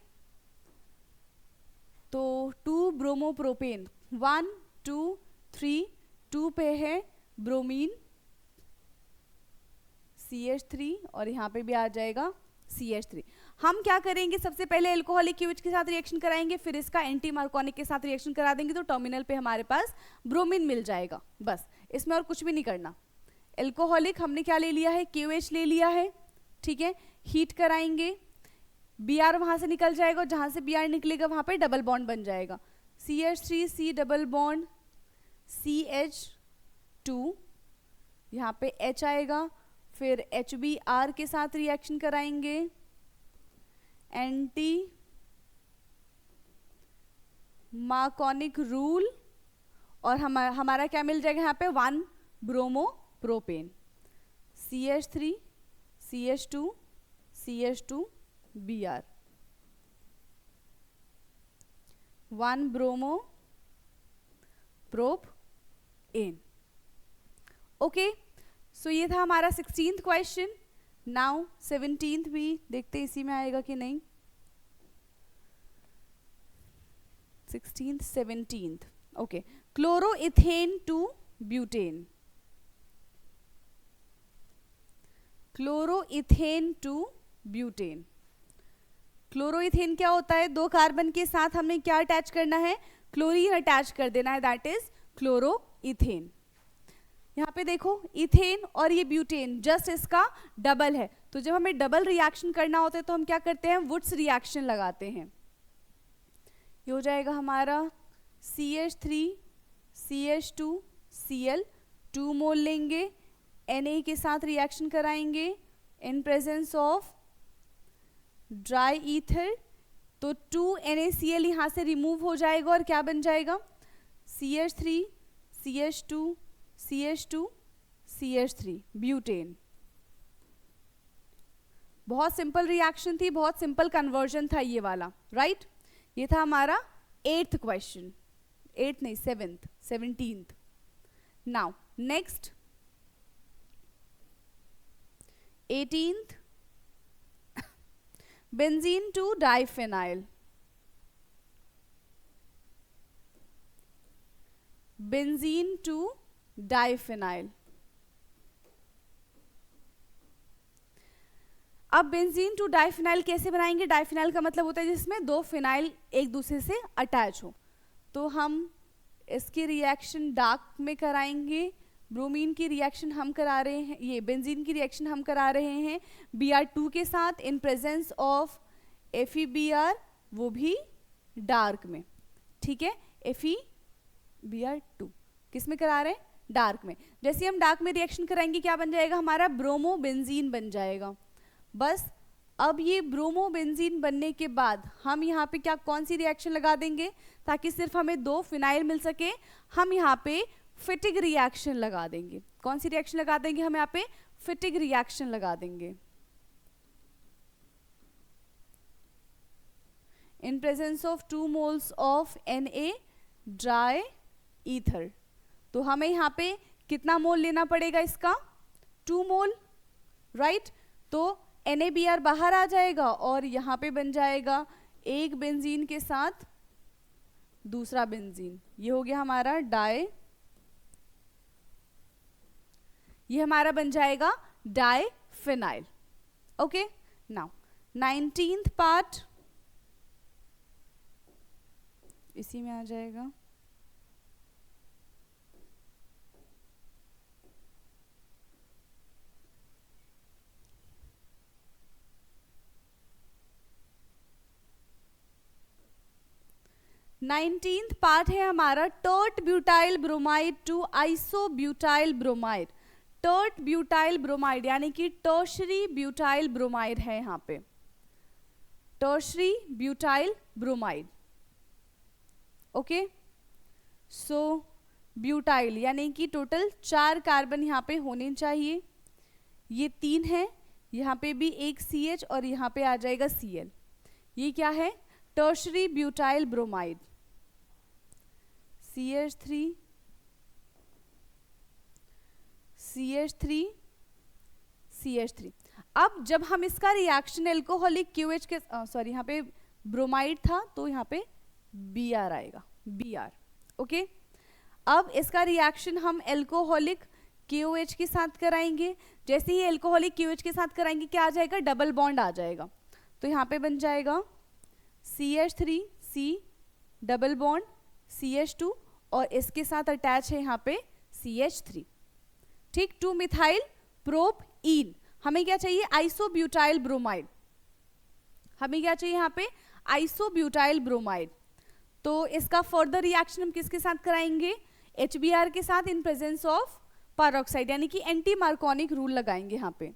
तो 2 ब्रोमोप्रोपेन, 1 2 3, 2 पे है ब्रोमीन CH3 और यहाँ पे भी आ जाएगा CH3। हम क्या करेंगे, सबसे पहले एल्कोहलिक यूज के साथ रिएक्शन कराएंगे, फिर इसका एंटी मार्कोनिक के साथ रिएक्शन करा देंगे, तो टर्मिनल पे हमारे पास ब्रोमीन मिल जाएगा। बस इसमें और कुछ भी नहीं करना। एल्कोहलिक हमने क्या ले लिया है, KOH ले लिया है, ठीक है। हीट कराएंगे, Br वहां से निकल जाएगा और जहां से Br निकलेगा वहां पे डबल बॉन्ड बन जाएगा, CH3C डबल बॉन्ड CH2, यहाँ पे H आएगा, फिर HBr के साथ रिएक्शन कराएंगे, एंटी मार्कोनिक रूल, और हमारा क्या मिल जाएगा यहाँ पे 1 bromopropane, CH3 CH2 CH2 Br। 1 bromo propane. Okay, so ये था हमारा 16th क्वेश्चन। नाउ 17th भी देखते हैं इसी में आएगा कि नहीं। 16th 17th okay, chloroethane to butane. Chloroethane to butane. Chloroethane क्या होता है? 2 कार्बन के साथ हमें क्या अटैच करना है? क्लोरीन अटैच कर देना है, दैट इज क्लोरोइथेन। यहाँ पे देखो इथेन और ये ब्यूटेन जस्ट इसका डबल है, तो जब हमें डबल रिएक्शन करना होता है तो हम क्या करते हैं? वुड्स रिएक्शन लगाते हैं। ये हो जाएगा हमारा CH3 CH2 Cl, 2 मोल लेंगे, Na के साथ रिएक्शन कराएंगे in presence of dry ether, तो 2 NaCl यहाँ से रिमूव हो जाएगा और क्या बन जाएगा? CH3 CH2 CH2 CH3 butane. बहुत सिंपल रिएक्शन थी, बहुत सिंपल कन्वर्जन था ये वाला, राइट? ये था हमारा 8th क्वेश्चन, 8th नहीं 7th 17th। Now next 18th, benzene to diphenyl. Benzene to diphenyl. अब बेंजीन टू डाइफेनाइल कैसे बनाएंगे? डाइफेनाइल का मतलब होता है जिसमें 2 फिनाइल एक दूसरे से अटैच हो, तो हम इसकी रिएक्शन डार्क में कराएंगे। ब्रोमीन की रिएक्शन हम करा रहे हैं, ये बेंजीन की रिएक्शन हम करा रहे हैं Br2 के साथ इन प्रेजेंस ऑफ FeBr, वो भी डार्क में, ठीक है? FeBr2 किस में करा रहे हैं? डार्क में। जैसे हम डार्क में रिएक्शन कराएंगे क्या बन जाएगा? हमारा ब्रोमो बेंजीन बन जाएगा। बस अब ये ब्रोमो बेंजीन बनने के बाद हम यहाँ पे क्या कौन सी रिएक्शन लगा देंगे ताकि सिर्फ हमें 2 फिनाइल मिल सके? हम यहाँ पे फिटिग रिएक्शन लगा देंगे। कौन सी रिएक्शन लगा देंगे? हम यहाँ पे फिटिग रिएक्शन लगा देंगे in presence of 2 moles of Na dry ether. तो हमें यहाँ पे कितना मोल लेना पड़ेगा इसका? 2 मोल, राइट? तो NaBr बाहर आ जाएगा और यहाँ पे बन जाएगा एक बेंजीन के साथ दूसरा बेंजीन, ये हो गया हमारा ये हमारा बन जाएगा डाइफेनाइल। ओके, नाउ 19th पार्ट इसी में आ जाएगा। नाइनटीन्थ पार्ट है हमारा tert butyl bromide to isobutyl bromide. Tert butyl bromide यानी कि टर्शरी ब्यूटाइल ब्रोमाइड है यहाँ पे, tertiary butyl bromide. Okay, so butyl यानी कि टोटल 4 कार्बन यहाँ पे होने चाहिए, ये 3 है, यहाँ पे भी एक CH और यहाँ पे आ जाएगा Cl। ये क्या है? Tertiary butyl bromide, CH3 CH3 CH3। अब जब हम इसका रिएक्शन एल्कोहलिक QH के सॉरी यहाँ पे ब्रोमाइड था तो यहाँ पे Br आएगा, Br। ओके, अब इसका रिएक्शन हम एल्कोहलिक KOH के साथ कराएंगे। जैसे ही एल्कोहलिक KOH के साथ कराएंगे क्या आ जाएगा? डबल बॉन्ड आ जाएगा, तो यहाँ पे बन जाएगा CH3 C double bond CH2 और इसके साथ अटैच है यहाँ पे CH3, ठीक? 2 मिथाइल प्रोपीन। हमें क्या चाहिए? Isobutyl bromide. हमें क्या चाहिए यहाँ पे? Isobutyl bromide. तो इसका फर्दर रिएक्शन हम किसके साथ कराएंगे? HBr के साथ इन प्रेजेंस ऑफ पैरोक्साइड, यानी कि एंटी मार्कोनिक रूल लगाएंगे यहाँ पे।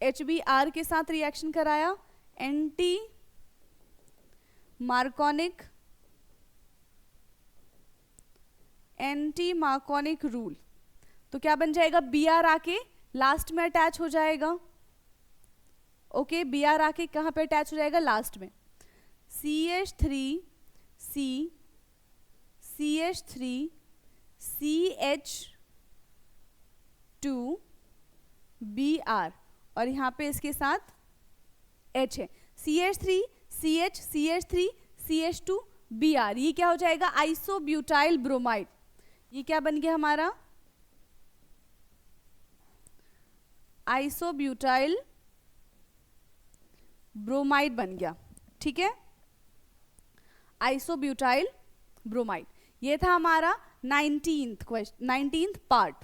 HBr के साथ रिएक्शन कराया, एंटी मार्कोनिक रूल, तो क्या बन जाएगा? Br आके लास्ट में अटैच हो जाएगा। ओके, Br आके कहाँ पे अटैच हो जाएगा? लास्ट में। CH3 C CH3 CH2 Br और यहाँ पे इसके साथ H है, CH3 CH CH3 CH2 Br, ये क्या हो जाएगा? Isobutyl bromide. ये क्या बन गया हमारा? आइसोब्यूटाइल ब्रोमाइड बन गया। ठीक है, आइसोब्यूटाइल ब्रोमाइड। ये था हमारा 19th question, 19th part.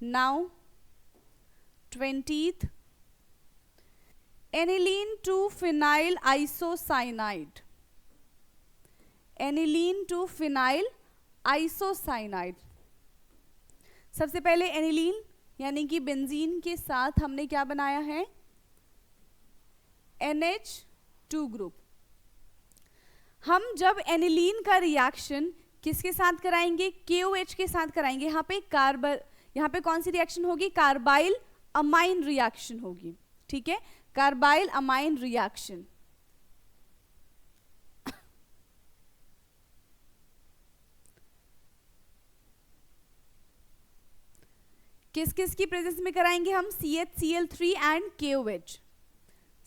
Now 20th, aniline to phenyl isocyanide. Aniline to phenyl isocyanide. सबसे पहले एनिलीन यानी कि बेंजीन के साथ हमने क्या बनाया है? NH2 group. हम जब एनिलीन का रिएक्शन किसके साथ कराएंगे? KOH के साथ कराएंगे। यहाँ पे कौन सी रिएक्शन होगी? कार्बाइल अमाइन रिएक्शन होगी। ठीक है, कार्बाइल अमाइन रिएक्शन। किस किस की प्रेजेंस में कराएंगे हम? CHCl3 and KOH।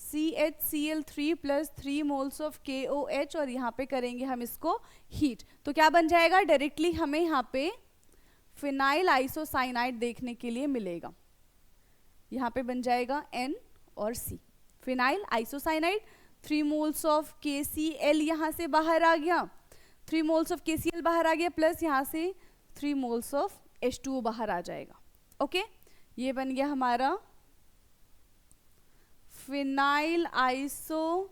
CHCl3 plus 3 moles of KOH और यहाँ पे करेंगे हम इसको हीट। तो क्या बन जाएगा? डायरेक्टली हमें यहाँ पे फिनाइल आइसोसाइनाइड देखने के लिए मिलेगा। यहाँ पे बन जाएगा N और C, phenyl isocyanide. 3 moles of KCl यहाँ से बाहर आ गया, 3 मोल्स ऑफ KCl बाहर आ गया, प्लस यहाँ से 3 मोल्स ऑफ H2O बाहर आ जाएगा। ओके, ये बन गया हमारा फिनाइल आइसोसाइनाइड।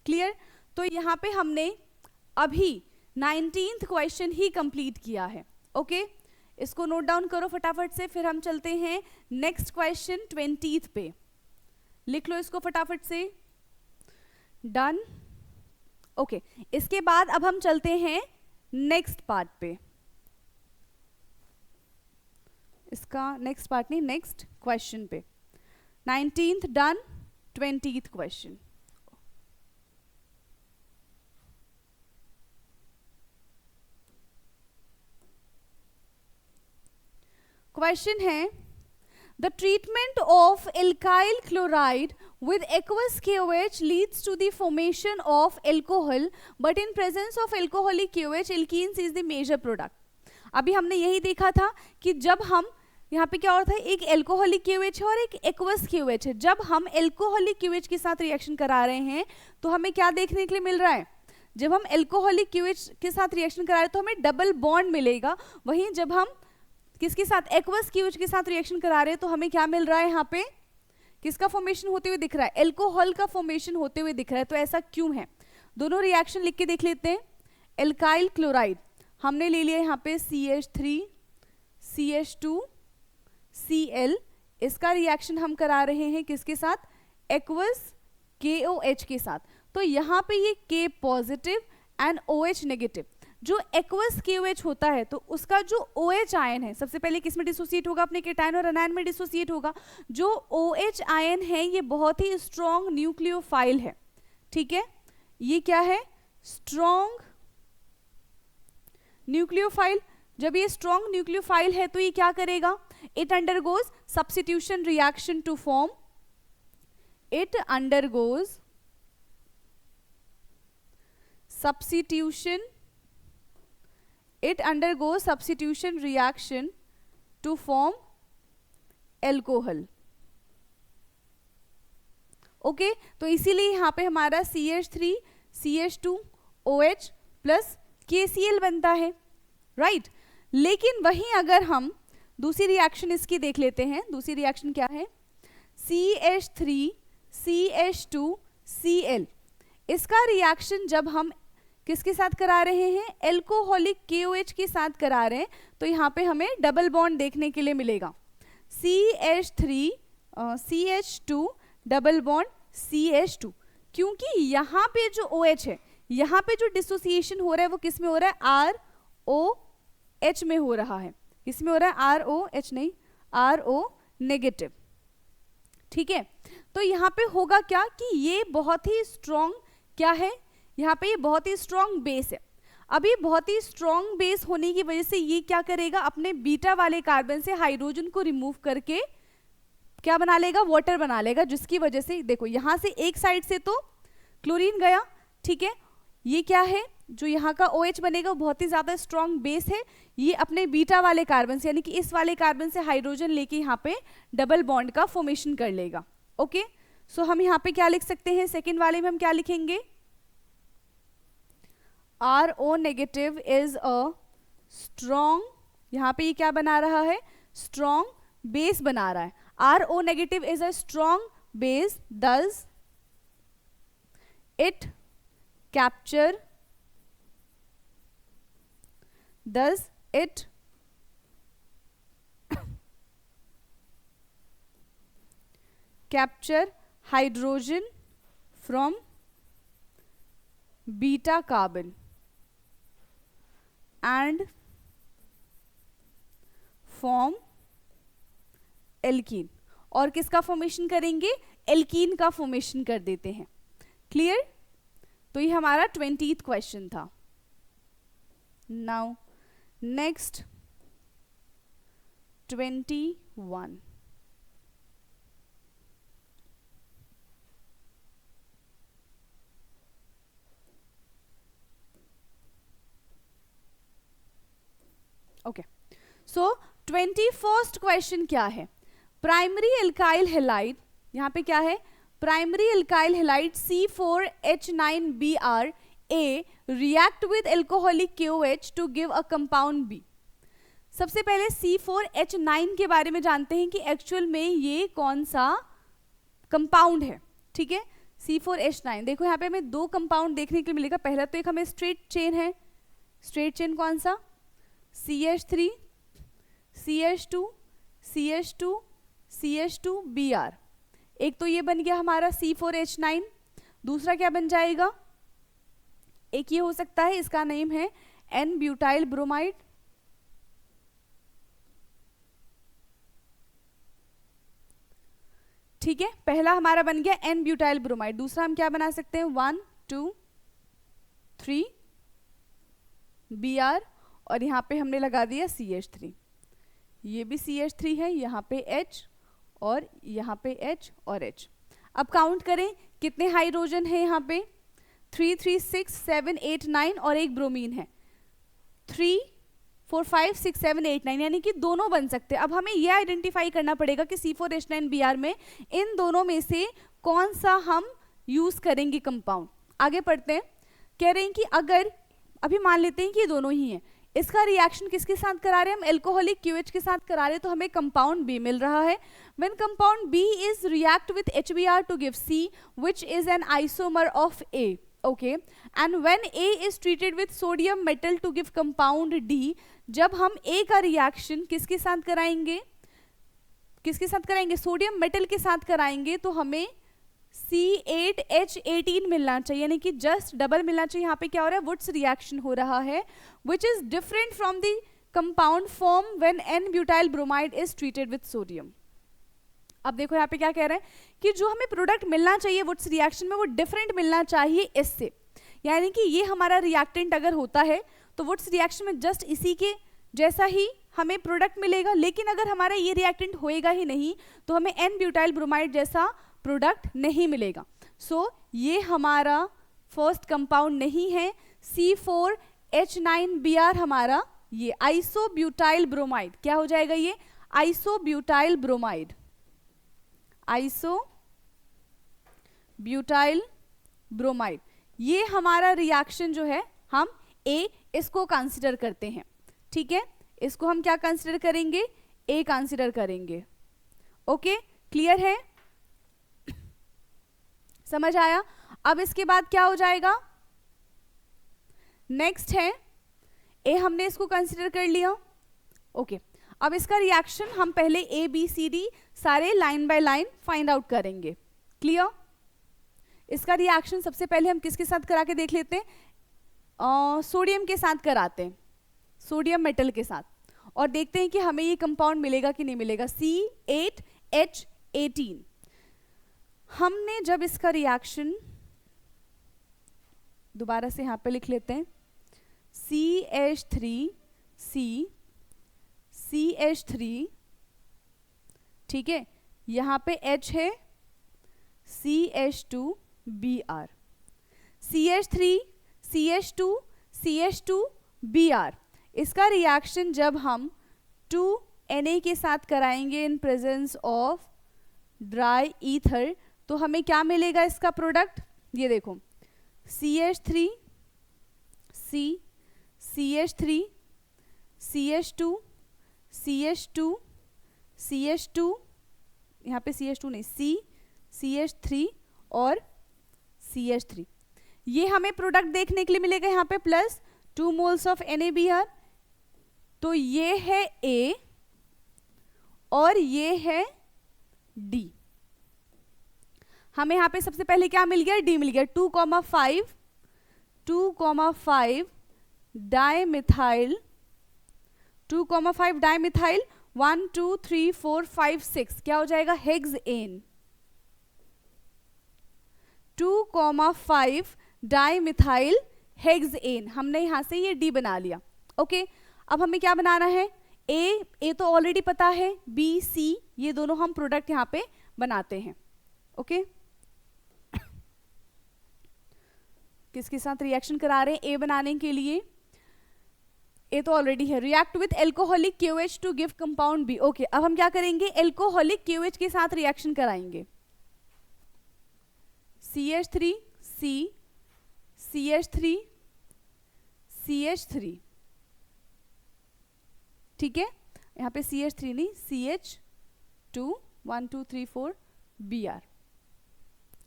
क्लियर? तो यहाँ पे हमने अभी 19th क्वेश्चन ही कंप्लीट किया है। ओके, इसको नोट डाउन करो फटाफट से, फिर हम चलते हैं नेक्स्ट क्वेश्चन 20th पे। लिख लो इसको फटाफट से। डन। ओके, इसके बाद अब हम चलते हैं नेक्स्ट पार्ट पे। इसका नेक्स्ट पार्ट नहीं, नेक्स्ट क्वेश्चन पे। 19th done, 20th question. Question है, the treatment of alkyl chloride with aqueous KOH leads to the formation of alcohol, but in presence of alcoholic KOH, alkenes is the major product. अभी हमने यही देखा था कि जब हम यहाँ पे क्या होता है, एक एल्कोहलिक KOH है और एक एक्वस KOH है। जब हम एल्कोहलिक KOH के साथ रिएक्शन करा रहे हैं तो हमें क्या देखने के लिए मिल रहा है? जब हम एल्कोहलिक KOH के साथ रिएक्शन करा रहे हैं तो हमें डबल बॉन्ड मिलेगा। वहीं जब हम किसके साथ? एक्वस KOH के साथ रिएक्शन करा रहे हैं तो हमें क्या मिल रहा है? यहाँ पे किसका फॉर्मेशन होते हुए दिख रहा है? एल्कोहल का फॉर्मेशन होते हुए दिख रहा है। तो ऐसा क्यों है? दोनों रिएक्शन लिख के देख लेते हैं। एल्काइल क्लोराइड हमने ले लिया यहाँ पे CH3 CH2 Cl, इसका रिएक्शन हम करा रहे हैं किसके साथ? एक्वस KOH के साथ। तो यहाँ पे ये K positive and OH negative. जो एक्वस KOH होता है तो उसका जो OH आयन है, सबसे पहले किस में डिसोसिएट होगा? अपने केटायन और एनायन में डिसोसिएट होगा। जो OH आयन है ये बहुत ही स्ट्रॉन्ग न्यूक्लियोफाइल है। ठीक है, ये क्या है? Strong nucleophile. जब ये स्ट्रॉन्ग न्यूक्लियोफाइल है तो ये क्या करेगा? It undergoes substitution reaction to form, it undergoes substitution reaction to form alcohol. Okay, तो इसीलिए यहाँ पे हमारा CH3 CH2 OH plus KCl बनता है, राइट? लेकिन वहीं अगर हम दूसरी रिएक्शन इसकी देख लेते हैं। दूसरी रिएक्शन क्या है? CH3 CH2 Cl, इसका रिएक्शन जब हम किसके साथ करा रहे हैं? एल्कोहलिक KOH के साथ करा रहे हैं तो यहाँ पे हमें डबल बॉन्ड देखने के लिए मिलेगा। CH3 CH2 double bond CH2, क्योंकि यहाँ पे जो OH है, यहाँ पे जो डिसोसिएशन हो रहा है वो किस में हो रहा है? ROH में हो रहा है। किस में हो रहा है? ROH नहीं, RO नेगेटिव। ठीक है। तो यहाँ पे होगा क्या कि ये बहुत ही स्ट्रॉन्ग क्या है, यहाँ पे ये बहुत ही स्ट्रॉन्ग बेस है। अब ये बहुत ही स्ट्रॉन्ग बेस होने की वजह से ये क्या करेगा, अपने बीटा वाले कार्बन से हाइड्रोजन को रिमूव करके क्या बना लेगा, वाटर बना लेगा, जिसकी वजह से देखो यहाँ से एक साइड से तो क्लोरीन गया, ठीक है, ये क्या है जो यहाँ का OH बनेगा वो बहुत ही ज्यादा स्ट्रॉन्ग बेस है, ये अपने बीटा वाले कार्बन से यानी कि इस वाले कार्बन से हाइड्रोजन लेके यहाँ पे डबल बॉन्ड का फॉर्मेशन कर लेगा। ओके, सो हम यहाँ पे क्या लिख सकते हैं, सेकेंड वाले में हम क्या लिखेंगे, RO negative is a strong, यहाँ पे ये क्या बना रहा है, स्ट्रॉन्ग बेस बना रहा है। RO negative is a strong base, thus it capture hydrogen from beta carbon and form alkene. और किसका फॉर्मेशन करेंगे, एल्कीन का फॉर्मेशन कर देते हैं। क्लियर, तो ये हमारा 20th क्वेश्चन था। Now next 21। Okay, so 21st question क्या है, प्राइमरी एल्काइल हैलाइड, यहाँ पे क्या है, primary alkyl halide C4H9Br A react with alcoholic KOH to give a compound B। सबसे पहले C4H9 के बारे में जानते हैं कि एक्चुअल में ये कौन सा कंपाउंड है, ठीक है। C4H9 देखो यहाँ पे हमें दो कंपाउंड देखने के लिए मिलेगा। पहला तो एक हमें स्ट्रेट चेन है, स्ट्रेट चेन कौन सा, CH3 CH2 CH2 CH2Br। एक तो ये बन गया हमारा C4H9, दूसरा क्या बन जाएगा, एक ये हो सकता है, इसका नेम है N ब्यूटाइल ब्रोमाइड, ठीक है। पहला हमारा बन गया N ब्यूटाइल ब्रोमाइड, दूसरा हम क्या बना सकते हैं 1 2 3 Br और यहाँ पे हमने लगा दिया CH3, ये भी CH3 है, यहाँ पे H और यहाँ पे H और H। अब काउंट करें कितने हाइड्रोजन है यहाँ पे, 3 3 6 7 8 9 और एक ब्रोमीन है, 3 4 5 6 7 8 9, यानी कि दोनों बन सकते हैं। अब हमें यह आइडेंटिफाई करना पड़ेगा कि C4H9Br में इन दोनों में से कौन सा हम यूज करेंगे कंपाउंड। आगे पढ़ते हैं, कह रहे हैं कि अगर अभी मान लेते हैं कि ये दोनों ही हैं, इसका रिएक्शन किसके साथ करा रहे हैं हम, एल्कोहलिक QH के साथ करा रहे हैं, तो हमें कंपाउंड B मिल रहा है। When compound B is react with HBr to give C which is an isomer of A, okay, and when A is treated with sodium metal to give compound D, जब हम A का reaction किसके साथ कराएंगे, किसके साथ कराएंगे, sodium metal के साथ कराएंगे, तो हमें C8H18 मिलना चाहिए, यानी कि जस्ट डबल मिलना चाहिए। यहाँ पे क्या हो रहा है, वुड्स रिएक्शन हो रहा है which is different from the compound form when N-butyl bromide is treated with sodium। अब देखो यहाँ पे क्या कह रहा है कि जो हमें प्रोडक्ट मिलना चाहिए वुड्स रिएक्शन में वो डिफरेंट मिलना चाहिए इससे, यानी कि ये हमारा रिएक्टेंट अगर होता है तो वुड्स रिएक्शन में जस्ट इसी के जैसा ही हमें प्रोडक्ट मिलेगा, लेकिन अगर हमारा ये रिएक्टेंट होएगा ही नहीं तो हमें N-butyl bromide जैसा प्रोडक्ट नहीं मिलेगा। सो ये हमारा फर्स्ट कंपाउंड नहीं है, C4H9Br हमारा ये आइसोब्यूटाइल ब्रोमाइड क्या हो जाएगा, ये आइसोब्यूटाइल ब्रोमाइड, आइसोब्यूटाइल ब्रोमाइड, ये हमारा रिएक्शन जो है हम A इसको कंसीडर करते हैं, ठीक है। इसको हम क्या कंसीडर करेंगे, A कंसीडर करेंगे। ओके, क्लियर है, समझ आया। अब इसके बाद क्या हो जाएगा, नेक्स्ट है A, हमने इसको कंसीडर कर लिया, ओके। अब इसका रिएक्शन हम पहले ABCD सारे line by line find out करेंगे, क्लियर। इसका रिएक्शन सबसे पहले हम किसके साथ करा के देख लेते हैं, सोडियम के साथ कराते हैं, सोडियम मेटल के साथ, और देखते हैं कि हमें ये कंपाउंड मिलेगा कि नहीं मिलेगा, C8H18। हमने जब इसका रिएक्शन दोबारा से यहाँ पे लिख लेते हैं, CH3C CH3, ठीक है, यहाँ पे H है CH2Br, CH3 CH2 CH2Br, इसका रिएक्शन जब हम 2Na के साथ कराएंगे in presence of dry ether तो हमें क्या मिलेगा इसका प्रोडक्ट, ये देखो CH3 C CH3 CH2 CH2 CH2, यहाँ पे CH2 नहीं C CH3 और CH3, ये हमें प्रोडक्ट देखने के लिए मिलेगा यहाँ पे प्लस 2 मोल्स ऑफ NaBr, तो ये है A और ये है D। हमें यहाँ पे सबसे पहले क्या मिल गया, D मिल गया, 2,5 डाइमिथाइल 2,5 डाइमिथाइल 1 2 3 4 5 6 क्या हो जाएगा, हेक्सेन। 2,5 डाइमिथाइल हेक्सेन, हमने यहां से ये D बना लिया। ओके, अब हमें क्या बनाना है, A तो ऑलरेडी पता है, B C ये दोनों हम प्रोडक्ट यहां पे बनाते हैं। ओके, किसके साथ रिएक्शन करा रहे हैं A बनाने के लिए, A तो ऑलरेडी है, react with alcoholic KOH to give compound B। Okay, अब हम क्या करेंगे, एल्कोहलिक KOH के साथ रिएक्शन कराएंगे, CH3 C CH3 CH3, ठीक है, यहाँ पे CH3 नहीं CH2 1 2 3 4 Br,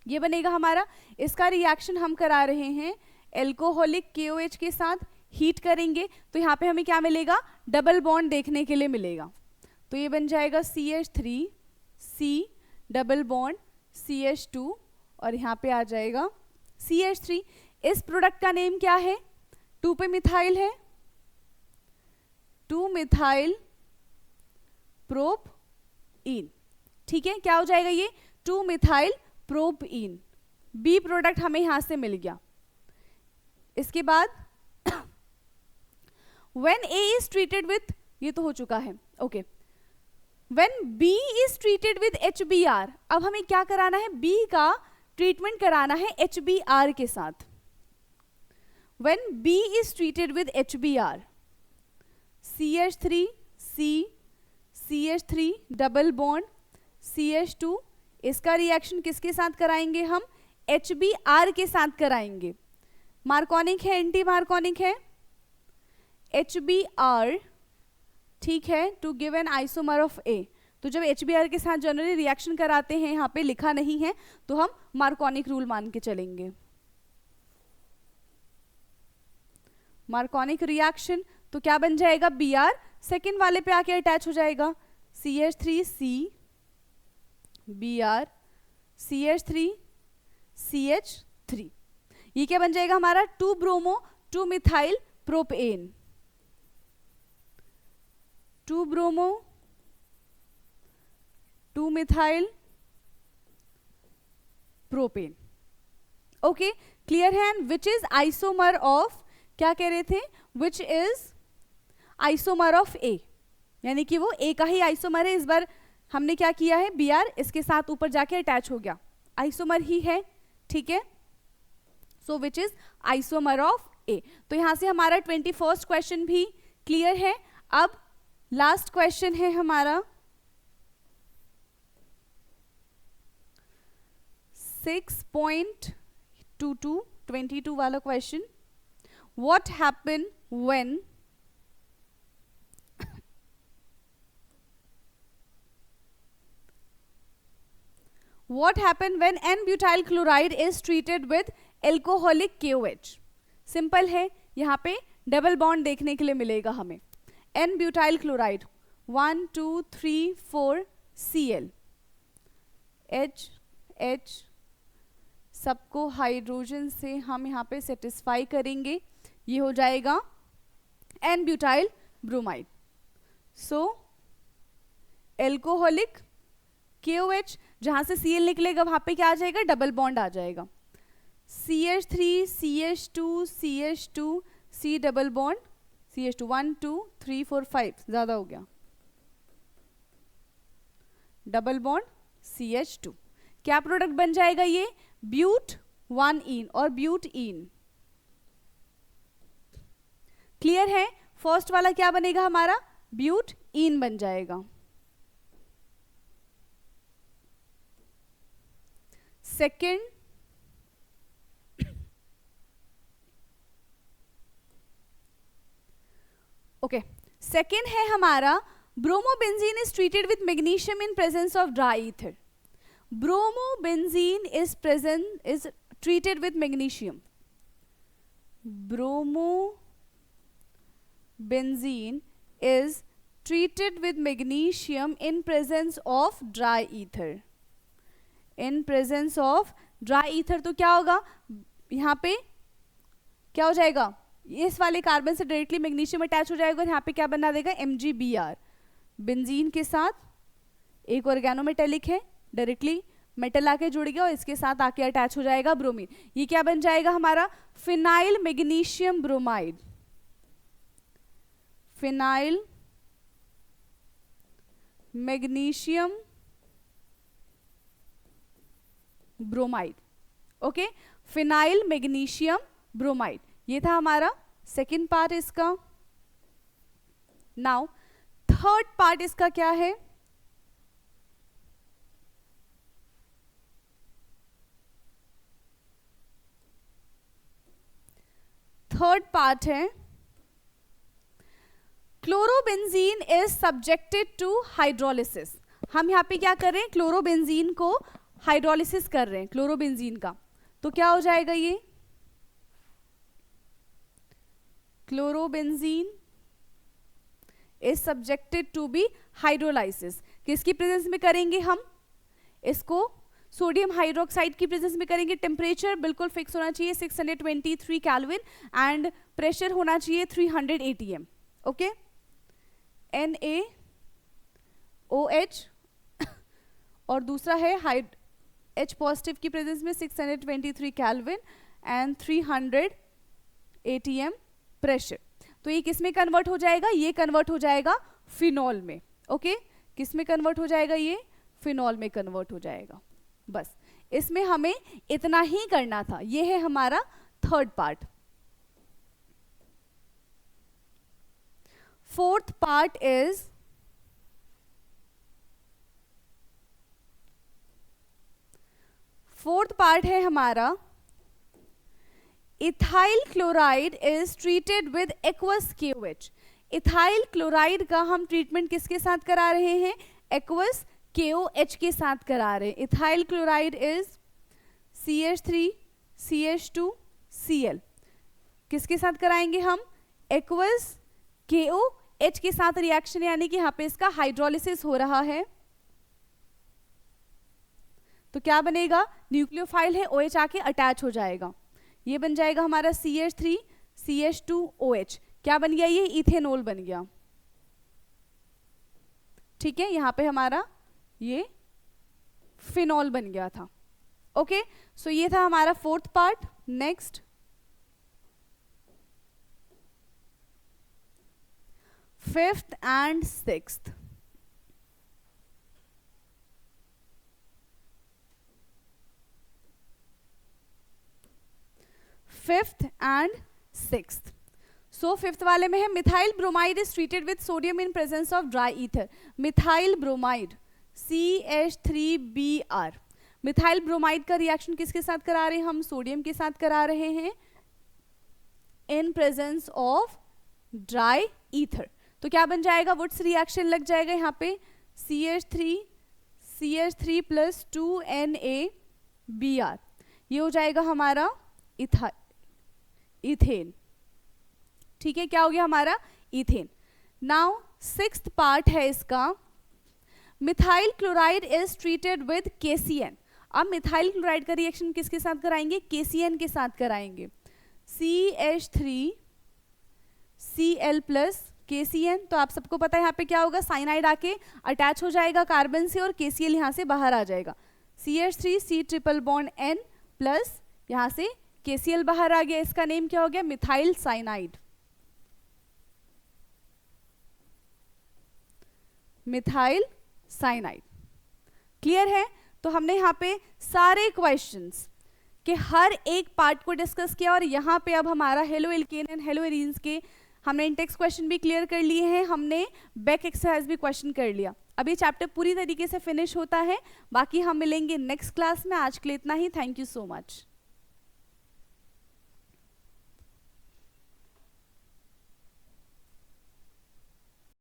ये बनेगा हमारा। इसका रिएक्शन हम करा रहे हैं एल्कोहलिक KOH के साथ, हीट करेंगे तो यहाँ पे हमें क्या मिलेगा, डबल बॉन्ड देखने के लिए मिलेगा, तो ये बन जाएगा CH3 C double bond CH2 और यहाँ पे आ जाएगा CH3। इस प्रोडक्ट का नेम क्या है, 2 पे मिथाइल है, 2 मिथाइल प्रोपीन, ठीक है, क्या हो जाएगा ये 2 मिथाइल प्रोपीन, बी प्रोडक्ट हमें यहां से मिल गया। इसके बाद when A is treated with, ये तो हो चुका है, okay, when B is treated with HBr, अब हमें क्या कराना है, B का ट्रीटमेंट कराना है HBr के साथ। when B is treated with HBr, CH3 C CH3 double bond CH2, इसका रिएक्शन किसके साथ कराएंगे हम, HBr के साथ कराएंगे, मार्कोनिक है एंटी मार्कोनिक है, HBr, ठीक है, to give an isomer of A, तो जब HBr के साथ जनरली रिएक्शन कराते हैं, यहाँ पे लिखा नहीं है तो हम मार्कोनिक रूल मान के चलेंगे, मार्कोनिक रिएक्शन, तो क्या बन जाएगा, Br सेकेंड वाले पे आके अटैच हो जाएगा, CH3 C Br CH3 CH3, ये क्या बन जाएगा हमारा, 2 bromo 2 methyl propane, 2 bromo 2 methyl propane. Okay, clear है, and which is isomer of, क्या कह रहे थे, which is isomer of A, यानी कि वो A का ही आइसोमर है, इस बार हमने क्या किया है, Br इसके साथ ऊपर जाके अटैच हो गया, आइसोमर ही है, ठीक है, so which is isomer of A। तो यहां से हमारा 21st क्वेश्चन भी क्लियर है। अब लास्ट क्वेश्चन है हमारा 6.22 वाला question, what happen when What happen when N-butyl chloride is treated with alcoholic KOH? Simple है, यहाँ पे डबल बॉन्ड देखने के लिए मिलेगा हमें, N-butyl chloride 1 2 3 4 Cl H सबको हाइड्रोजन से हम यहाँ पे सेटिस्फाई करेंगे, ये हो जाएगा N-butyl bromide। सो एल्कोहलिक KOH जहां से Cl निकलेगा वहां पे क्या आ जाएगा, डबल बॉन्ड आ जाएगा, CH3 CH2 CH2 C double bond CH2, 1 2 3 4 5 ज्यादा हो गया, डबल बॉन्ड CH2, क्या प्रोडक्ट बन जाएगा ये, ब्यूट 1 इन और ब्यूट इन। क्लियर है, फर्स्ट वाला क्या बनेगा हमारा, ब्यूट इन बन जाएगा। सेकेंड, ओके, सेकेंड है हमारा bromobenzene is treated with magnesium in presence of dry ether. Bromobenzene is treated with magnesium. Bromobenzene is treated with magnesium in presence of dry ether. In presence of dry ether तो क्या होगा, यहाँ पे क्या हो जाएगा, इस वाले कार्बन से डायरेक्टली मैग्नीशियम अटैच हो जाएगा और यहाँ पे क्या बना देगा, MgBr। बेंजीन के साथ एक ऑर्गेनोमेटेलिक है, डायरेक्टली मेटल आके जुड़ गया और इसके साथ आके अटैच हो जाएगा ब्रोमीन। ये क्या बन जाएगा हमारा, phenyl magnesium bromide. Phenyl magnesium bromide. Okay, phenyl magnesium bromide, ये था हमारा सेकेंड पार्ट इसका। नाउ थर्ड पार्ट इसका क्या है, थर्ड पार्ट है chlorobenzene is subjected to hydrolysis. हम यहाँ पे क्या कर रहे हैं, क्लोरोबेंजीन को हाइड्रोलिसिस कर रहे हैं, क्लोरोबेंजीन का, तो क्या हो जाएगा ये, chlorobenzene is subjected to be hydrolysis. किसकी प्रेजेंस में करेंगे हम इसको, सोडियम हाइड्रोक्साइड की प्रेजेंस में करेंगे। टेम्परेचर बिल्कुल फिक्स होना चाहिए 623 केल्विन एंड प्रेशर होना चाहिए 300 atm। ओके, NaOH और दूसरा है H पॉजिटिव की प्रेजेंस में 623 केल्विन एंड 300 atm प्रेशर। तो ये किस में कन्वर्ट हो जाएगा, ये कन्वर्ट हो जाएगा फिनॉल में। ओके, किस में कन्वर्ट हो जाएगा, ये फिनॉल में कन्वर्ट हो जाएगा। बस इसमें हमें इतना ही करना था, ये है हमारा third part. Fourth part is है हमारा ethyl chloride is treated with aqueous KOH। Ethyl chloride का हम ट्रीटमेंट किसके साथ करा रहे हैं, एक्वस KOH के साथ करा रहे हैं। Ethyl chloride is CH3 CH2 Cl, किसके साथ कराएंगे हम, एक्वस KOH के साथ रिएक्शन, यानी कि यहाँ पे इसका हाइड्रोलिसिस हो रहा है। तो क्या बनेगा, न्यूक्लियोफाइल है, OH आके अटैच हो जाएगा, ये बन जाएगा हमारा CH3 CH2OH। क्या बन गया, ये इथेनॉल बन गया। ठीक है, यहाँ पे हमारा ये फिनॉल बन गया था। ओके, सो ये था हमारा fourth part. Next, fifth and sixth. Fifth and sixth, so fifth वाले में है methyl bromide is treated with sodium in presence of dry ether. Methyl bromide CH3Br, methyl bromide का रिएक्शन किसके साथ करा रहे हैं हम, सोडियम के साथ करा रहे हैं in presence of dry ether. तो क्या बन जाएगा, वुड्स रिएक्शन लग जाएगा यहाँ पे, CH3 प्लस 2NaBr, ये हो जाएगा हमारा इथेन। ठीक है, क्या हो गया हमारा, इथेन। नाउ सिक्स्थ पार्ट है इसका, methyl chloride is treated with KCN। अब मिथाइल क्लोराइड का रिएक्शन किसके साथ कराएंगे, KCN के साथ कराएंगे। CH3Cl प्लस KCN, तो आप सबको पता है यहाँ पे क्या होगा, साइनाइड आके अटैच हो जाएगा कार्बन से और KCl यहाँ से बाहर आ जाएगा। CH3 C triple bond N plus यहाँ से KCl बाहर आ गया, इसका नेम क्या हो गया, methyl cyanide. Methyl cyanide. Clear है? तो हमने यहाँ पे सारे क्वेश्चंस के हर एक पार्ट को डिस्कस किया और यहाँ पे अब हमारा halo alkane and hello arenes के हमने इंडेक्स क्वेश्चन भी क्लियर कर लिए हैं, हमने बैक एक्सरसाइज भी क्वेश्चन कर लिया। अब ये चैप्टर पूरी तरीके से फिनिश होता है, बाकी हम मिलेंगे नेक्स्ट क्लास में। आज के लिए इतना ही। Thank you so much.